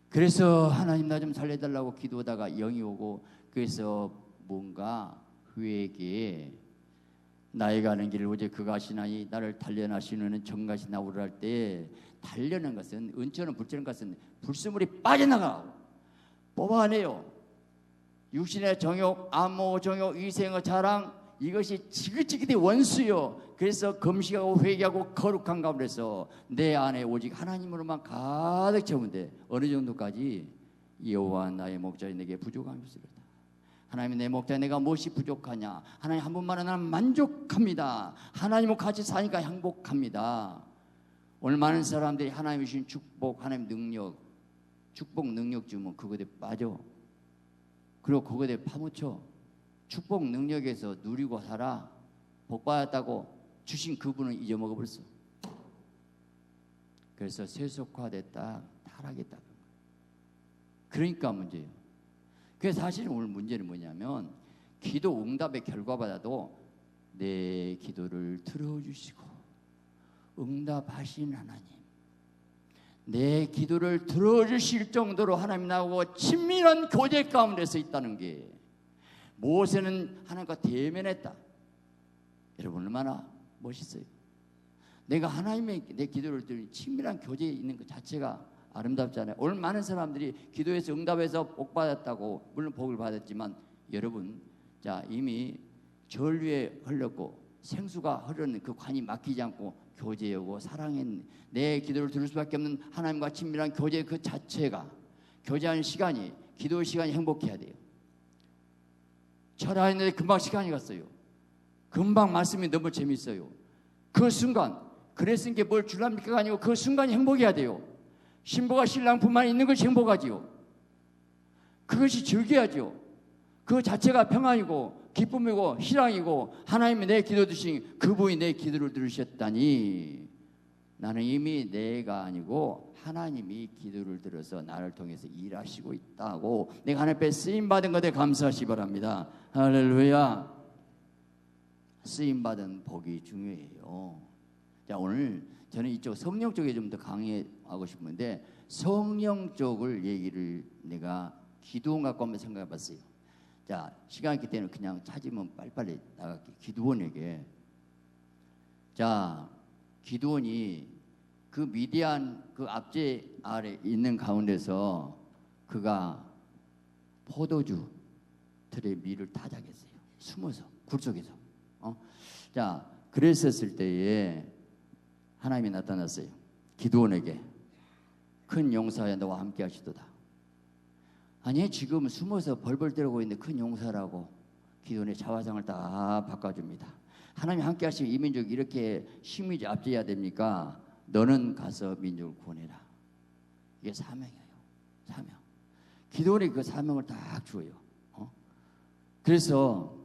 그래서 하나님 나 좀 살려달라고 기도하다가 영이 오고, 그래서 뭔가 그에게 나의 가는 길을 오직 그가 하시나니 나를 단련하시는 정같이 나오라 할 때, 단련한 것은 은처럼 불처럼 것은 불순물이 빠져나가고 뽑아내요. 육신의 정욕, 암호 정욕, 위생의 자랑, 이것이 지긋지긋이 원수요. 그래서 금식하고 회개하고 거룩한 가운데서 내 안에 오직 하나님으로만 가득 채우는데, 어느 정도까지? 여호와 나의 목자여 내게 부족함이 없으리로다. 하나님 내 목자여 내가 무엇이 부족하냐? 하나님 한 분만은 나는 만족합니다. 하나님과 같이 사니까 행복합니다. 오늘 많은 사람들이 하나님이 주신 축복, 하나님 능력, 축복 능력 주면 그것에 빠져. 그리고 그것에 파묻혀. 축복 능력에서 누리고 살아. 복 받았다고 주신 그분은 잊어먹어버렸어. 그래서 세속화됐다, 타락했다. 그러니까 문제예요. 그래서 사실 오늘 문제는 뭐냐면, 기도 응답의 결과받아도 내 기도를 들어주시고 응답하신 하나님, 내 기도를 들어주실 정도로 하나님 나하고 친밀한 교제 가운데서 있다는 게, 모세는 하나님과 대면했다. 여러분 얼마나 멋있어요. 내가 하나님의 내 기도를 들으니 친밀한 교제에 있는 것 자체가 아름답잖아요. 오늘 많은 사람들이 기도해서 응답해서 복 받았다고, 물론 복을 받았지만, 여러분 자 이미 절 위에 흘렸고 생수가 흐르는 그 관이 막히지 않고 교제하고 사랑인 내 기도를 들을 수밖에 없는 하나님과 친밀한 교제 그 자체가, 교제하는 시간이, 기도 시간이 행복해야 돼요. 철학했는데 금방 시간이 갔어요. 금방 말씀이 너무 재밌어요. 그 순간, 그랬으니까 뭘 줄랍니까가 아니고 그 순간이 행복해야 돼요. 신부가 신랑뿐만 있는 것이 행복하지요. 그것이 즐겨야죠. 그 자체가 평안이고 기쁨이고 희랑이고, 하나님이 내 기도 드신 그분이 내 기도를 들으셨다니, 나는 이미 내가 아니고 하나님이 기도를 들어서 나를 통해서 일하시고 있다고, 내가 하나님 앞에 쓰임받은 것에 감사하시 바랍니다. 할렐루야. 쓰임받은 복이 중요해요. 자, 오늘 저는 이쪽 성령 쪽에 좀 더 강의하고 싶은데, 성령 쪽을 얘기를 내가 기도원 갖고 한번 생각해 봤어요. 자, 시간 있기 때문에 그냥 찾으면 빨리빨리 나갈게요. 기드온에게. 자, 기드온이 그 미디안 그 압제 아래 있는 가운데서 그가 포도주 틀에 밀을 타작했어요. 숨어서, 굴 속에서. 자, 그랬었을 때에 하나님이 나타났어요. 기드온에게. 큰 용사야 너와 함께 하시도다. 아니, 지금 숨어서 벌벌 떨고 있는데 큰 용사라고. 기드온의 자화상을 다 바꿔줍니다. 하나님 함께 하시면 이 민족이 이렇게 심히 압제해야 됩니까? 너는 가서 민족을 구원해라. 이게 사명이에요. 사명. 기드온이 그 사명을 딱 주어요. 그래서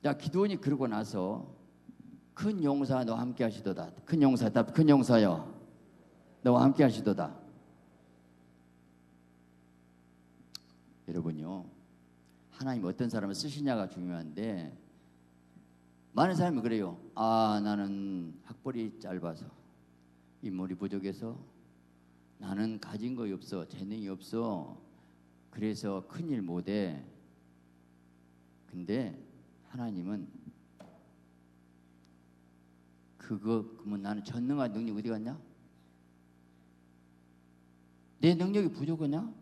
자, 기드온이 그러고 나서 큰 용사 너와 함께 하시도다. 큰 용사, 큰 용사여 너와 함께 하시도다. 여러분요, 하나님 어떤 사람을 쓰시냐가 중요한데, 많은 사람이 그래요. 아, 나는 학벌이 짧아서, 인물이 부족해서 나는 가진 거 없어, 재능이 없어, 그래서 큰일 못해. 근데 하나님은 그러면 나는 전능한 능력 어디 갔냐? 내 능력이 부족하냐?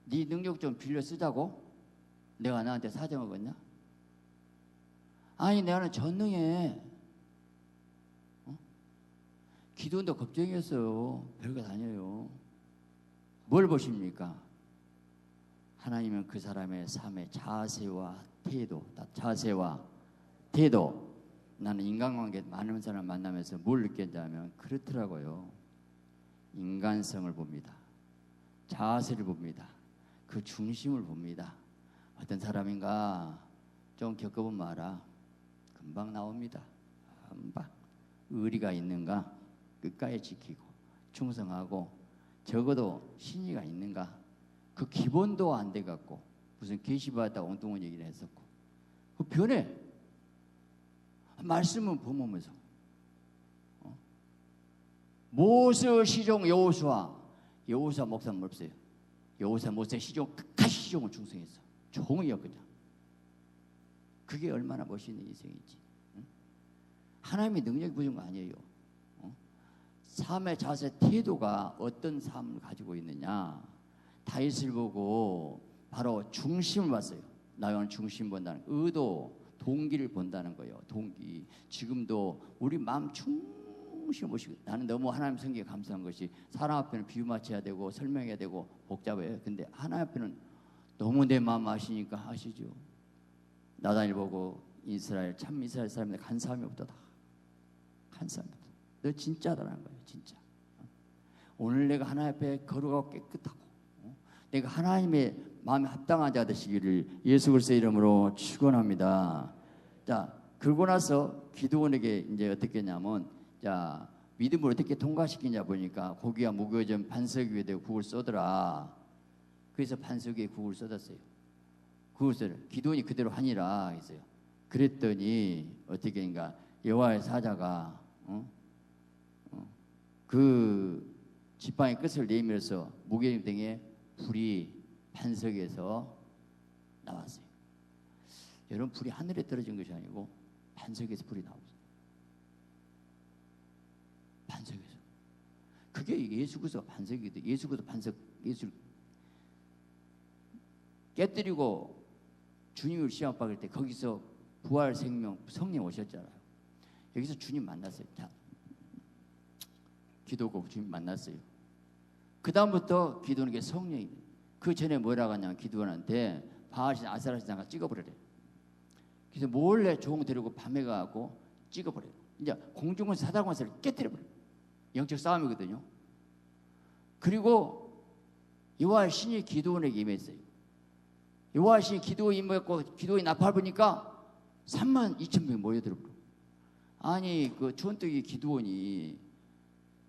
네 능력 좀 빌려 쓰자고? 내가 나한테 사정하겠냐? 아니 나는 전능해. 기도원도 걱정이었어요. 별거 아니에요. 뭘 보십니까? 하나님은 그 사람의 삶의 자세와 태도, 자세와 태도. 나는 인간관계 많은 사람 만나면서 뭘 느꼈냐면 그렇더라고요. 인간성을 봅니다. 자세를 봅니다. 그 중심을 봅니다. 어떤 사람인가 좀 겪어보면 알아. 금방 나옵니다. 금방. 의리가 있는가? 끝까지 지키고 충성하고 적어도 신의가 있는가? 그 기본도 안 돼갖고 무슨 계시받았다 엉뚱한 얘기를 했었고 그 변해. 말씀은 보면서 모세 시종 여호수아 목사는 없어요. 여호수아 모세 시종 끝까지 시종을 충성했어. 종이야 그냥. 그게 얼마나 멋있는 인생인지. 하나님의 능력이 부족한 거 아니에요. 삶의 자세 태도가 어떤 삶을 가지고 있느냐. 다윗을 보고 바로 중심을 봤어요. 나는 중심 본다는 의도, 동기를 본다는 거예요. 동기. 지금도 우리 마음 중심 보시고 나는 너무 하나님 성격에 감사한 것이 사람 앞에는 비유 맞춰야 되고 설명해야 되고 복잡해요. 근데 하나님 앞에는 너무 내 마음 아시니까 아시죠. 나단을 보고 이스라엘 참 이스라엘 사람들 간사함이 없도다. 간사함이 없다. 너 진짜다라는 거예요. 진짜. 오늘 내가 하나님 앞에 거룩하고 깨끗하고 내가 하나님의 마음에 합당한 자 되시기를 예수 그리스도의 이름으로 축원합니다. 자, 그러고 나서 기드온에게 이제 어떻게 했냐면 자, 믿음을 어떻게 통과시키냐 보니까 고기와 무교와 전 반석 위에 대고 국을 쏟으라. 그래서 반석 위에 국을 쏟았어요. 국을 쏟으라. 기드온이 그대로 하니라 했어요. 그랬더니 어떻게 인가 여호와의 사자가 그 지팡이 끝을 내밀어서 무게림 등에 불이 반석에서 나왔어요. 여러분 불이 하늘에 떨어진 것이 아니고 반석에서 불이 나왔어요. 반석에서. 그게 예수 그리스도 반석이거든요. 예수 그리스도 반석, 예수를 깨뜨리고 주님을 시험 받을 때 거기서 부활 생명 성령 오셨잖아요. 여기서 주님 만났어요. 자, 기도고 주님 만났어요. 그 다음부터 기도는 게 성령이. 그 전에 뭐라고 하냐면 기도원한테 바알신 아세라신상을 찍어버리래. 그래서 몰래 종 데리고 밤에 가고 찍어버려요. 이제 공중권 사다관사를 깨뜨려버려요. 영적 싸움이거든요. 그리고 여호와 신이 기도원에게 임했어요. 여호와 신이 기도에 임했고 기도에 나팔 보니까 32,000명이 모여들어버려. 아니 그 촌뜨기 기도원이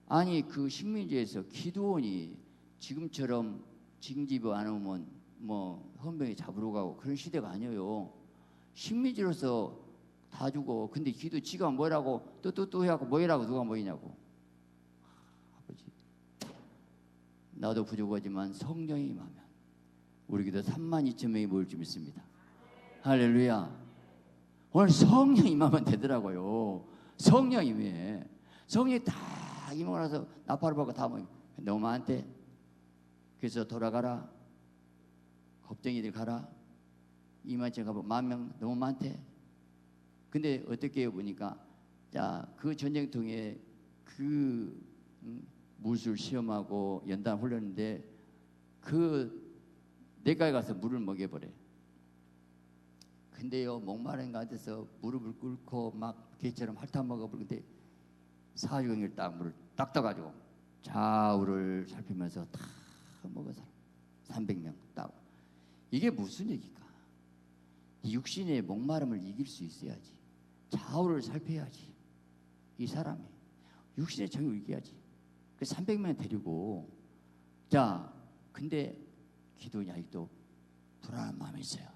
아니 그 식민지에서 기도원이 지금처럼 징집을 안 오면 뭐 헌병이 잡으러 가고 그런 시대가 아니에요. 식민지로서 다 주고 근데 기도 지가 뭐라고 또 해갖고 뭐이라고 누가 뭐이냐고. 아버지 나도 부족하지만 성령이 임하면 우리 기도 32,000명이 모일 줄 믿습니다. 할렐루야. 오늘 성령 임하면 되더라고요. 성령 임해. 성령이 다 임하고 나서 나팔을 받고 다 모이고 너무 많대. 그래서 돌아가라. 겁쟁이들 가라. 2만천 가보 10,000명 너무 많대. 근데 어떻게 해보니까 자, 그 전쟁통에 그 무술 시험하고 연단 훈련인데 그 내가에 가서 물을 먹여버려. 근데요 목마른 가운데서 무릎을 꿇고 막 개처럼 핥아 먹어버리는데 사유경을 딱 물을 딱 떠가지고 좌우를 살피면서 다 먹어서 300명 딱. 이게 무슨 얘기일까? 육신의 목마름을 이길 수 있어야지. 좌우를 살펴야지. 이 사람이 육신의 정을 이겨야지. 그 300명 데리고 자 근데 기도원이 아직도 불안한 마음이 있어요.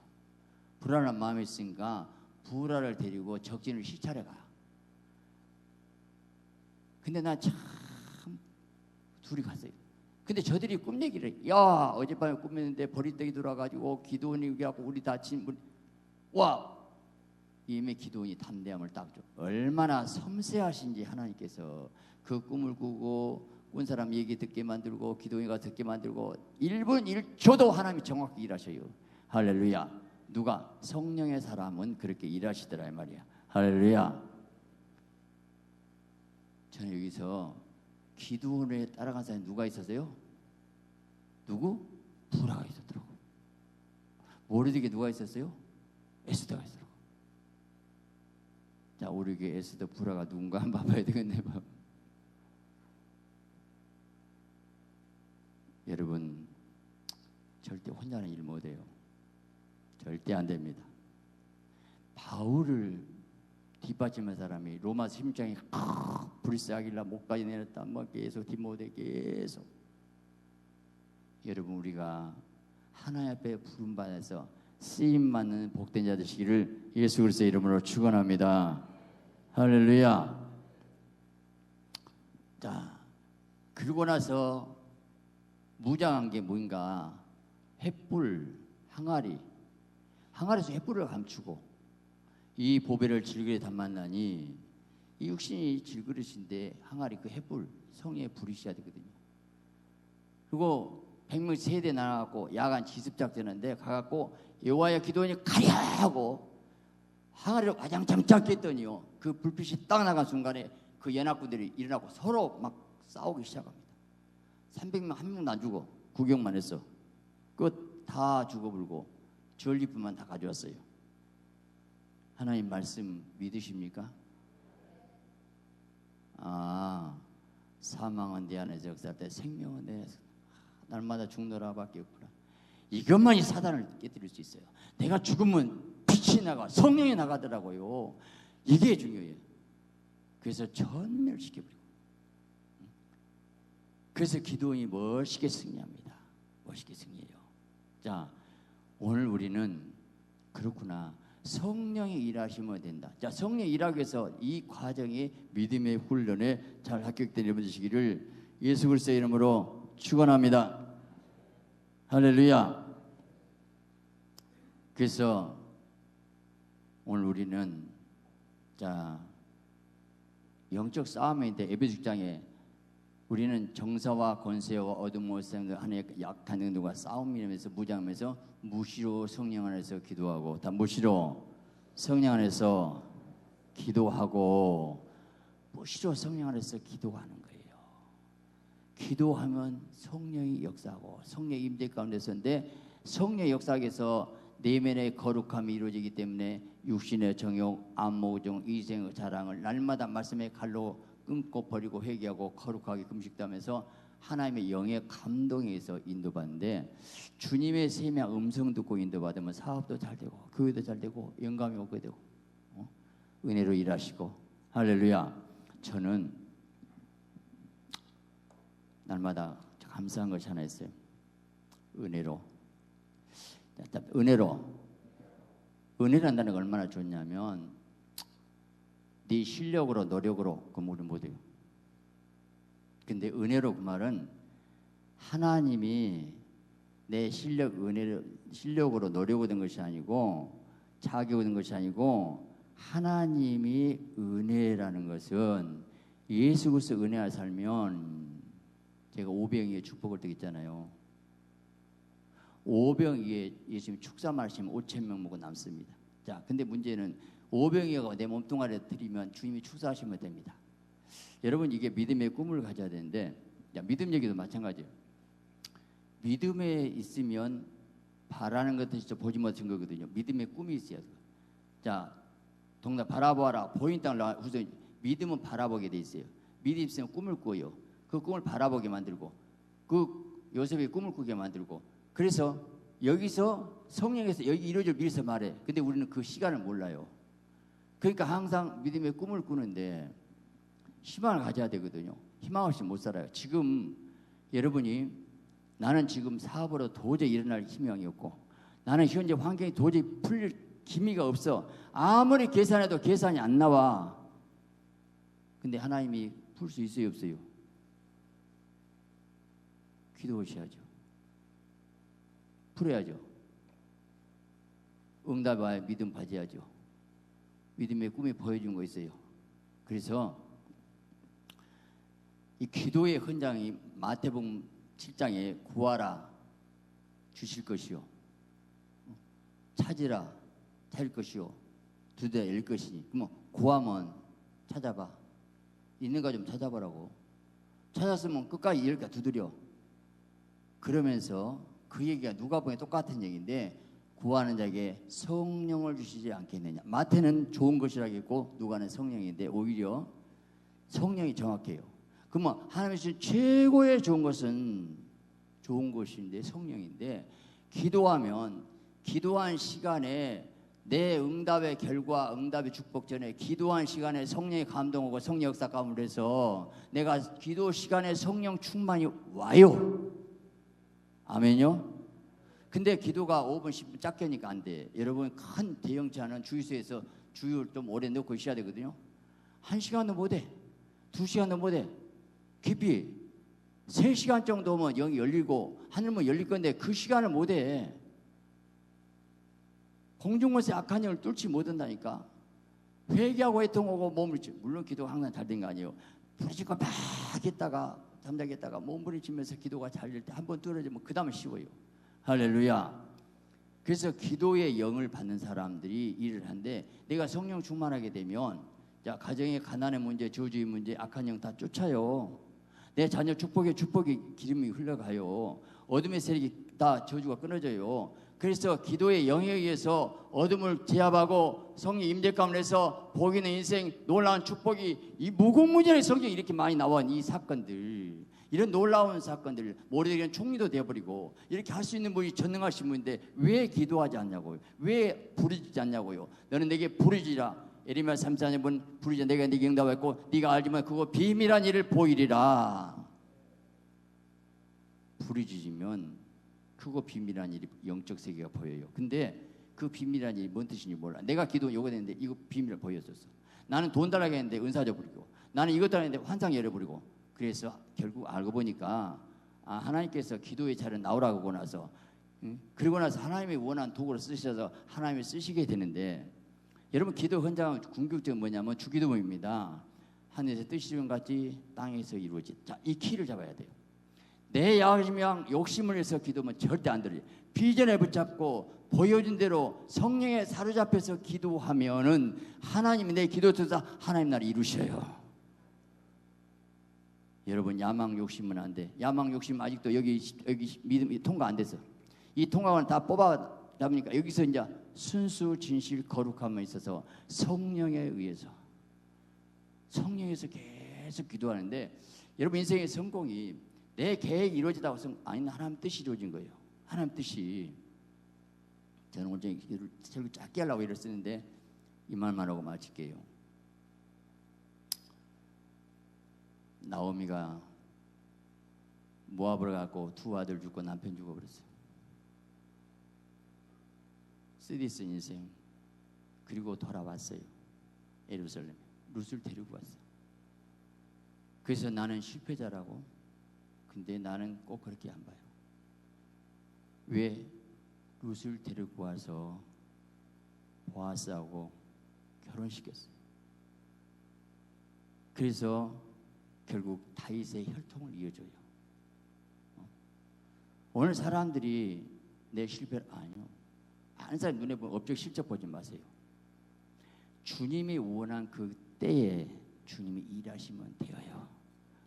불안한 마음이 있으니까 부라를 데리고 적진을 시찰해 가. 근데 나 참 둘이 갔어요. 근데 저들이 꿈 얘기를, 야, 어젯밤에 꿈했는데 버리떡이 돌아가지고 기도원이 얘기하고 우리 다친 분, 와, 이미 기도원이 담대함을 딱 줘. 얼마나 섬세하신지 하나님께서 그 꿈을 꾸고 꾼 사람 얘기 듣게 만들고 기도원이가 듣게 만들고 1분 1초도 하나님이 정확히 일하셔요. 할렐루야. 누가? 성령의 사람은 그렇게 일하시더라 이 말이야. 할렐루야. 저는 여기서 기도원에 따라간 사람이 누가 있었어요? 누구? 부라가 있었더라고. 모르드게 누가 있었어요? 에스더가 있었더라고. 자, 우리에게 에스더 부라가 누군가 한번 봐봐야 되겠네. 여러분, 절대 혼자는 일 못해요. 절대 안 됩니다. 바울을 뒷받침한 사람이 로마서 16장에 브리스 아길라 목까지 내렸다. 뭐 계속 디모데 계속. 여러분, 우리가 하나님 앞에 부름받아서 쓰임받는 복된 자 되시기를 예수 그리스도의 이름으로 축원합니다. 할렐루야. 자, 그러고 나서 무장한 게 뭔가 횃불, 항아리에서 횃불을 감추고 이 보배를 질그릇에 담았나니 이 육신이 질그릇인데 항아리 그 횃불 성령의 불이 있어야 되거든요. 그리고 100명 세대 나눠갖고 야간 지습작전인데 가갖고 여호와의 기도원이 가랴 하고 항아리를 와장창 잡게 했더니요, 그 불빛이 딱 나간 순간에 그 연합군들이 일어나고 서로 막 싸우기 시작합니다. 300명 한 명도 안 죽어. 구경만 했어. 끝 다 죽어불고 전리품만 다 가져왔어요. 하나님 말씀 믿으십니까? 아, 사망은 내 안에서 역사할 때 생명은 내 안에서 날마다 죽노라 밖에 없구나. 이것만이 사단을 깨뜨릴 수 있어요. 내가 죽으면 빛이 나가, 성령이 나가더라고요. 이게 중요해요. 그래서 전멸시켜버리고. 그래서 기도원이 멋있게 승리합니다. 멋있게 승리해요. 자, 오늘 우리는 그렇구나. 성령이 일하시면 된다. 자, 성령이 일하기 위해서 이 과정이 믿음의 훈련에 잘 합격된 여러분 되시기를 예수 그리스도의 이름으로 축원합니다. 할렐루야. 그래서 오늘 우리는 자, 영적 싸움인데 에베소 6장에 우리는 정사와 권세와 어둠과 세상들 하나의 약한 능력과 싸움이면서 무장하면서 무시로 성령 안에서 기도하고, 다 무시로 성령 안에서 기도하고, 무시로 성령 안에서 기도하는 거예요. 기도하면 성령이 역사하고 성령의 임재 가운데서인데, 성령의 역사에서 내면의 거룩함이 이루어지기 때문에 육신의 정욕, 안모정, 이생의 자랑을 날마다 말씀의 칼로 끊고 버리고 회개하고 거룩하게 금식하면서 하나님의 영의 감동에 의해서 인도받는데, 주님의 세미한 음성 듣고 인도받으면 사업도 잘 되고 교회도 잘 되고 영감이 오게 되고 은혜로 일하시고. 할렐루야. 저는 날마다 감사한 것이 하나 있어요. 은혜로 은혜란다는 게 얼마나 좋냐면, 네 실력으로 노력으로 그럼 우리 못해요. 근데 은혜로 그 말은 하나님이 내 실력으로 노력을 된 것이 아니고 자격을 된 것이 아니고, 하나님이 은혜라는 것은 예수 그리스도 은혜를 살면, 제가 오병이의 축복을 드렸잖아요. 오병이에 예수님이 축사만 하시면 5,000명 먹고 남습니다. 자, 근데 문제는 오병이가 내 몸뚱아리에 들이면 주님이 축사하시면 됩니다. 여러분, 이게 믿음의 꿈을 가져야 되는데, 야, 믿음 얘기도 마찬가지예요. 믿음에 있으면 바라는 것도 진짜 보지 못한 거거든요. 믿음의 꿈이 있어야 돼요. 자, 동네 바라보아라. 보인 땅을 나와서 믿음은 바라보게 돼 있어요. 믿음 있으면 꿈을 꿔요. 그 꿈을 바라보게 만들고, 그 요셉이 꿈을 꾸게 만들고. 그래서 여기서 성령에서 여기 이루어질 미리서 말해. 근데 우리는 그 시간을 몰라요. 그러니까 항상 믿음의 꿈을 꾸는데 희망을 가져야 되거든요. 희망 없이 못 살아요. 지금 여러분이, 나는 지금 사업으로 도저히 일어날 희망이 없고, 나는 현재 환경이 도저히 풀릴 기미가 없어. 아무리 계산해도 계산이 안 나와. 근데 하나님이 풀 수 있어요, 없어요? 기도하셔야죠. 풀어야죠. 응답에 믿음 가져야죠. 믿음의 꿈이 보여준 거 있어요. 그래서 이 기도의 헌장이 마태복음 7장에 구하라 주실 것이요, 찾으라 찾을 것이요, 두드려 열 것이니. 그러면 구하면 찾아봐. 있는가 좀 찾아보라고. 찾았으면 끝까지 열까 두드려. 그러면서 그 얘기가 누가복음에 똑같은 얘기인데, 구하는 자에게 성령을 주시지 않겠느냐. 마태는 좋은 것이라고 했고 누가는 성령인데 오히려 성령이 정확해요. 그러면 하나님이 주신 최고의 좋은 것은 좋은 것인데 성령인데, 기도하면 기도한 시간에 내 응답의 결과, 응답의 축복 전에 기도한 시간에 성령이 감동하고 성령 역사 가운데 해서 내가 기도 시간에 성령 충만이 와요. 아멘요? 근데 기도가 5분 10분 짧게 하니까 안 돼. 여러분, 큰 대형치 않은 주유소에서 주유를 좀 오래 넣고 있어야 되거든요. 1시간도 못해, 2시간도 못해. 깊이 3시간 정도면 영이 열리고 하늘문 열릴 건데 그 시간을 못해. 공중권세 악한 영을 뚫지 못한다니까. 회개하고 애통하고 몸을 물론 기도가 항상 잘 된 거 아니에요. 부르짖고 막 했다가 잠자겠다가 몸부림치면서 기도가 잘 될 때 한 번 뚫어지면 그 다음에 쉬워요. 할렐루야. 그래서 기도의 영을 받는 사람들이 일을 하는데, 내가 성령 충만하게 되면 자, 가정의 가난의 문제, 저주의 문제, 악한 영 다 쫓아요. 내 자녀 축복의 기름이 흘러가요. 어둠의 세력이 다 저주가 끊어져요. 그래서 기도의 영에 의해서 어둠을 제압하고 성령 임재 가운데서 복 있는 인생, 놀라운 축복이, 이 무궁무진하게 성경에 이렇게 많이 나온 이 사건들, 이런 놀라운 사건들, 모르겠는 총리도 되어버리고 이렇게 할 수 있는 분이 전능하신 분인데 왜 기도하지 않냐고요? 왜 부르짖지 않냐고요? 너는 내게 부르짖으라. 에레미야 34년 부르짖으라. 내가 네게 응답했고 네가 알지만 그거 비밀한 일을 보이리라. 부르짖으면 그거 비밀한 일이 영적 세계가 보여요. 근데 그 비밀한 일이 뭔 뜻인지 몰라. 내가 기도 요거 됐는데 이거 비밀을 보여줬어. 나는 돈 달라고 했는데 은사 줘버리고, 나는 이것 달라고 했는데 환상 열어버리고. 그래서 결국 알고 보니까 하나님께서 기도의 자리에 나오라고 하고 나서, 그리고 나서 하나님이 원한 도구로 쓰셔서 하나님이 쓰시게 되는데, 여러분 기도 헌장은 궁극적인 뭐냐면 주기도문입니다. 하늘에서 뜻이 이룬 같이 땅에서 이루어진. 자, 이 키를 잡아야 돼요. 내 야심이랑 욕심을 해서 기도하면 절대 안 들어요. 비전에 붙잡고 보여준 대로 성령에 사로잡혀서 기도하면은 하나님이 내 기도 듣사 하나님 나를 이루셔요. 여러분, 야망 욕심은 안 돼. 야망 욕심 아직도 여기 믿음이 통과 안 돼서, 이 통과를 다 뽑아 잡으니까 여기서 이제 순수 진실 거룩함에 있어서 성령에 의해서, 성령에서 계속 기도하는데, 여러분 인생의 성공이 내 계획이 이루어지다고 해서 아니, 하나님 뜻이 이루어진 거예요. 하나님 뜻이. 저는 오늘 기도를 짧게 하려고 일을 쓰는데 이 말만 하고 마칠게요. 나오미가 모압을 갖고 두 아들 죽고 남편 죽어버렸어요. 쓰디쓴 인생. 그리고 돌아왔어요. 예루살렘에 룻을 데리고 왔어. 그래서 나는 실패자라고. 근데 나는 꼭 그렇게 안 봐요. 왜? 룻을 데리고 와서 보아스하고 결혼시켰어요. 그래서 결국 다윗의 혈통을 이어줘요. 오늘 사람들이 내 실패를 아니요. 많은 사람 눈에 보면 업적 실적 보지 마세요. 주님이 원한 그 때에 주님이 일하시면 되어요.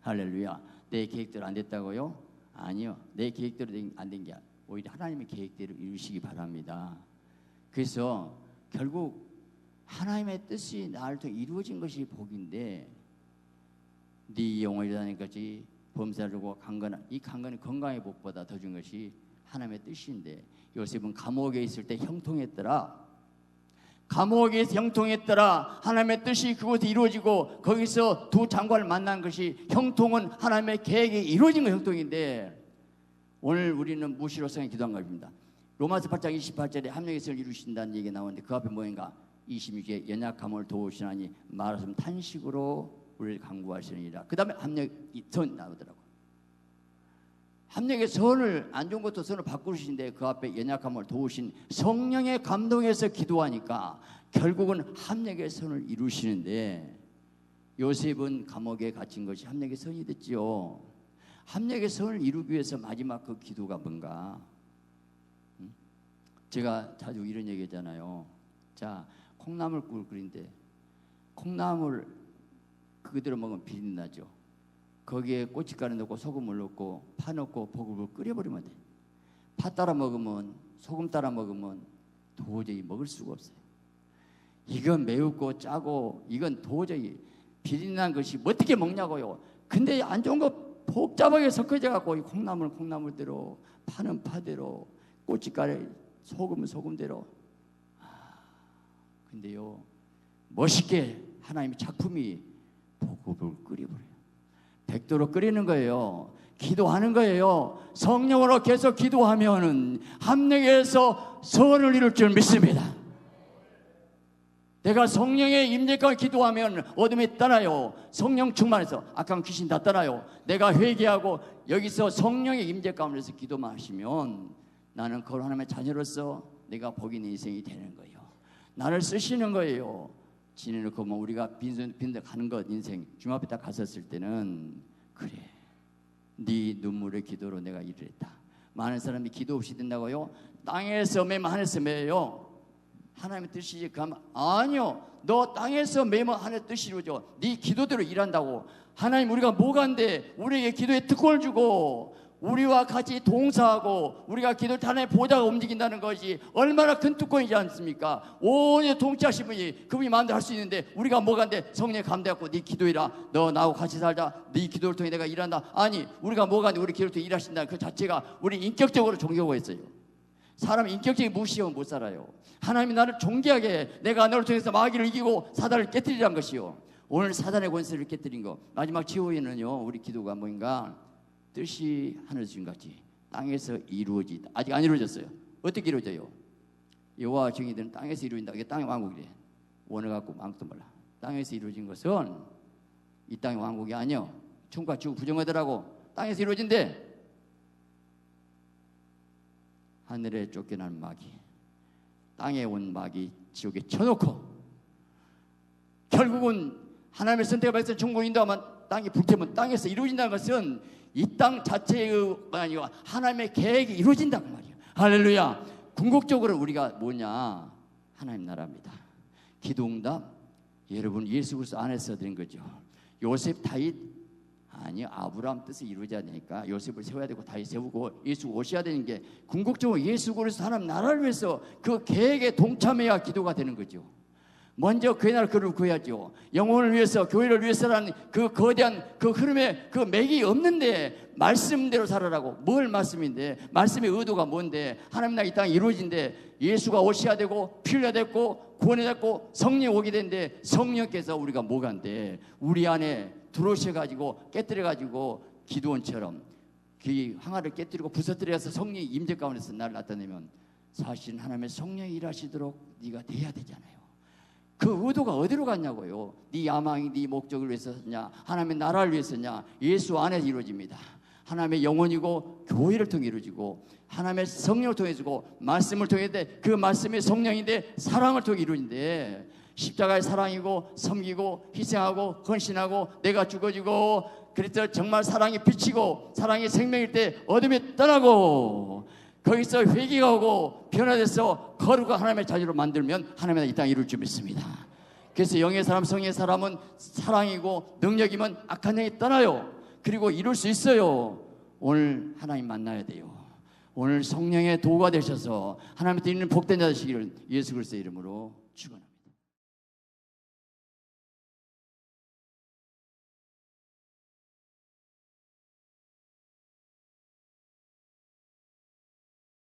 할렐루야. 내 계획대로 안 됐다고요? 아니요. 내 계획대로 안 된 게 오히려 하나님의 계획대로 이루시기 바랍니다. 그래서 결국 하나님의 뜻이 나를 통해 이루어진 것이 복인데, 네 영혼이 다는 것이 범사르고 강건한, 이 강건한 건강의 복보다 더 준 것이 하나님의 뜻인데, 요셉은 감옥에 있을 때 형통했더라. 감옥에서 형통했더라. 하나님의 뜻이 그곳에 이루어지고 거기서 두 장관을 만난 것이, 형통은 하나님의 계획이 이루어진 거 형통인데, 오늘 우리는 무시로 성에 기도한 것입니다. 로마서 8장 28절에 합력에서 이루신다는 얘기가 나오는데 그 앞에 뭐인가? 26에 연약함을 도우시나니 말하자면 탄식으로 우리를 강구하시느니라. 그 다음에 합력이 더 나오더라고요. 합력의 선을, 안 좋은 것도 선을 바꾸시는데 그 앞에 연약함을 도우신 성령의 감동에서 기도하니까 결국은 합력의 선을 이루시는데, 요셉은 감옥에 갇힌 것이 합력의 선이 됐지요. 합력의 선을 이루기 위해서 마지막 그 기도가 뭔가? 제가 자주 이런 얘기 하잖아요. 자, 콩나물국을 끓인데 콩나물 그대로 먹으면 비린내나죠. 거기에 고춧가루 넣고 소금을 넣고 파 넣고 버글버글 끓여버리면 돼. 파 따라 먹으면, 소금 따라 먹으면 도저히 먹을 수가 없어요. 이건 매우고 짜고 이건 도저히 비린내난 것이 어떻게 먹냐고요. 근데 안 좋은 거 복잡하게 섞어져 갖고 이 콩나물은 콩나물대로, 파는 파대로, 고춧가루 소금은 소금대로. 근데요, 멋있게 하나님의 작품이 버글버글 끓여버려요. 백도로 끓이는 거예요. 기도하는 거예요. 성령으로 계속 기도하면은 합력에서 선을 이룰 줄 믿습니다. 내가 성령의 임재 가운데 기도하면 어둠이 떠나요. 성령 충만해서 악한 귀신 다 떠나요. 내가 회개하고 여기서 성령의 임재 가운데서 기도만 하시면 나는 거룩한 하나님의 자녀로서 내가 복 있는 인생이 되는 거예요. 나를 쓰시는 거예요. 지내놓고 뭐 우리가 빈대 가는 것 인생 주님 앞에 딱 갔었을 때는 그래, 네 눈물의 기도로 내가 일을 했다. 많은 사람이 기도 없이 된다고요? 땅에서 매면 하늘에서 매요. 하나님의 뜻이지 그 아니요. 너 땅에서 매면 하늘의 뜻이 이루어져. 네 기도대로 일한다고. 하나님 우리가 뭐가 안 돼? 우리에게 기도의 특권을 주고 우리와 같이 동사하고 우리가 기도를 하나님의 보좌가 움직인다는 것이 얼마나 큰 특권이지 않습니까? 온전히 통치하신 분이 그분이 마음대로 할 수 있는데 우리가 뭐가 안 돼? 성령에 감대하고 네 기도해라. 너 나하고 같이 살자. 네 기도를 통해 내가 일한다. 아니 우리가 뭐가 안 돼? 우리 기도를 통해 일하신다는 그 자체가 우리 인격적으로 존경하고 있어요. 사람이 인격적인 무시하면 못 살아요. 하나님이 나를 존귀하게 해. 내가 너를 통해서 마귀를 이기고 사단을 깨뜨리라는 것이요. 오늘 사단의 권세를 깨뜨린 거. 마지막 최후에는요, 우리 기도가 뭐인가? 뜻이 하늘에서 준 같이 땅에서 이루어지다. 아직 안 이루어졌어요. 어떻게 이루어져요? 여호와 정의들은 땅에서 이루어진다. 이게 땅의 왕국이래. 원해 갖고 아무것도 몰라. 땅에서 이루어진 것은 이 땅의 왕국이 아니요. 천국과 지옥 부정하더라고. 땅에서 이루어진대. 하늘에 쫓겨난 마귀, 땅에 온 마귀 지옥에 쳐놓고 결국은 하나님의 선택을 받아서 천국을 인도하면 땅이 불태우면 땅에서 이루어진다는 것은 이 땅 자체의 아니고 하나님의 계획이 이루어진다는 말이에요. 할렐루야. 궁극적으로 우리가 뭐냐? 하나님 나라입니다. 기도응답 여러분 예수 그리스도 안에서 드린 거죠. 요셉 다윗 아니 아브라함 뜻이 이루어져야 되니까 요셉을 세워야 되고 다윗 세우고 예수 오셔야 되는 게 궁극적으로 예수 그리스도 하나님 나라를 위해서 그 계획에 동참해야 기도가 되는 거죠. 먼저 그의 나라 그를 구해야죠. 영혼을 위해서 교회를 위해서라는 그 거대한 그 흐름에 그 맥이 없는데 말씀대로 살아라고. 뭘 말씀인데? 말씀의 의도가 뭔데? 하나님 나라 이 땅에 이루어진데 예수가 오셔야 되고 피 흘려야 되고 구원해야 되고 성령 오게 되는데 성령께서 우리가 뭐가 안 돼? 우리 안에 들어오셔가지고 깨뜨려가지고 기도원처럼 그 항아를 깨뜨리고 부서뜨려서 성령의 임재 가운데서 나를 나타내면 사실 하나님의 성령이 일하시도록 네가 돼야 되잖아요. 그 의도가 어디로 갔냐고요. 네 야망이 네 목적을 위해서냐 하나님의 나라를 위해서냐 예수 안에서 이루어집니다. 하나님의 영혼이고 교회를 통해 이루어지고 하나님의 성령을 통해 주고 말씀을 통해 그 말씀의 성령인데 사랑을 통해 이루어진대. 십자가의 사랑이고 섬기고 희생하고 헌신하고 내가 죽어지고 그래서 정말 사랑이 비치고 사랑이 생명일 때 어둠이 떠나고 거기서 회개가 오고 변화돼서 거룩한 하나님의 자녀로 만들면 하나님의 이 땅에 이룰 줄 믿습니다. 그래서 영의 사람 성의 사람은 사랑이고 능력이면 악한 영이 떠나요. 그리고 이룰 수 있어요. 오늘 하나님 만나야 돼요. 오늘 성령의 도구가 되셔서 하나님의 드리는 복된 자 되시기를 예수 그리스도의 이름으로 축원합니다.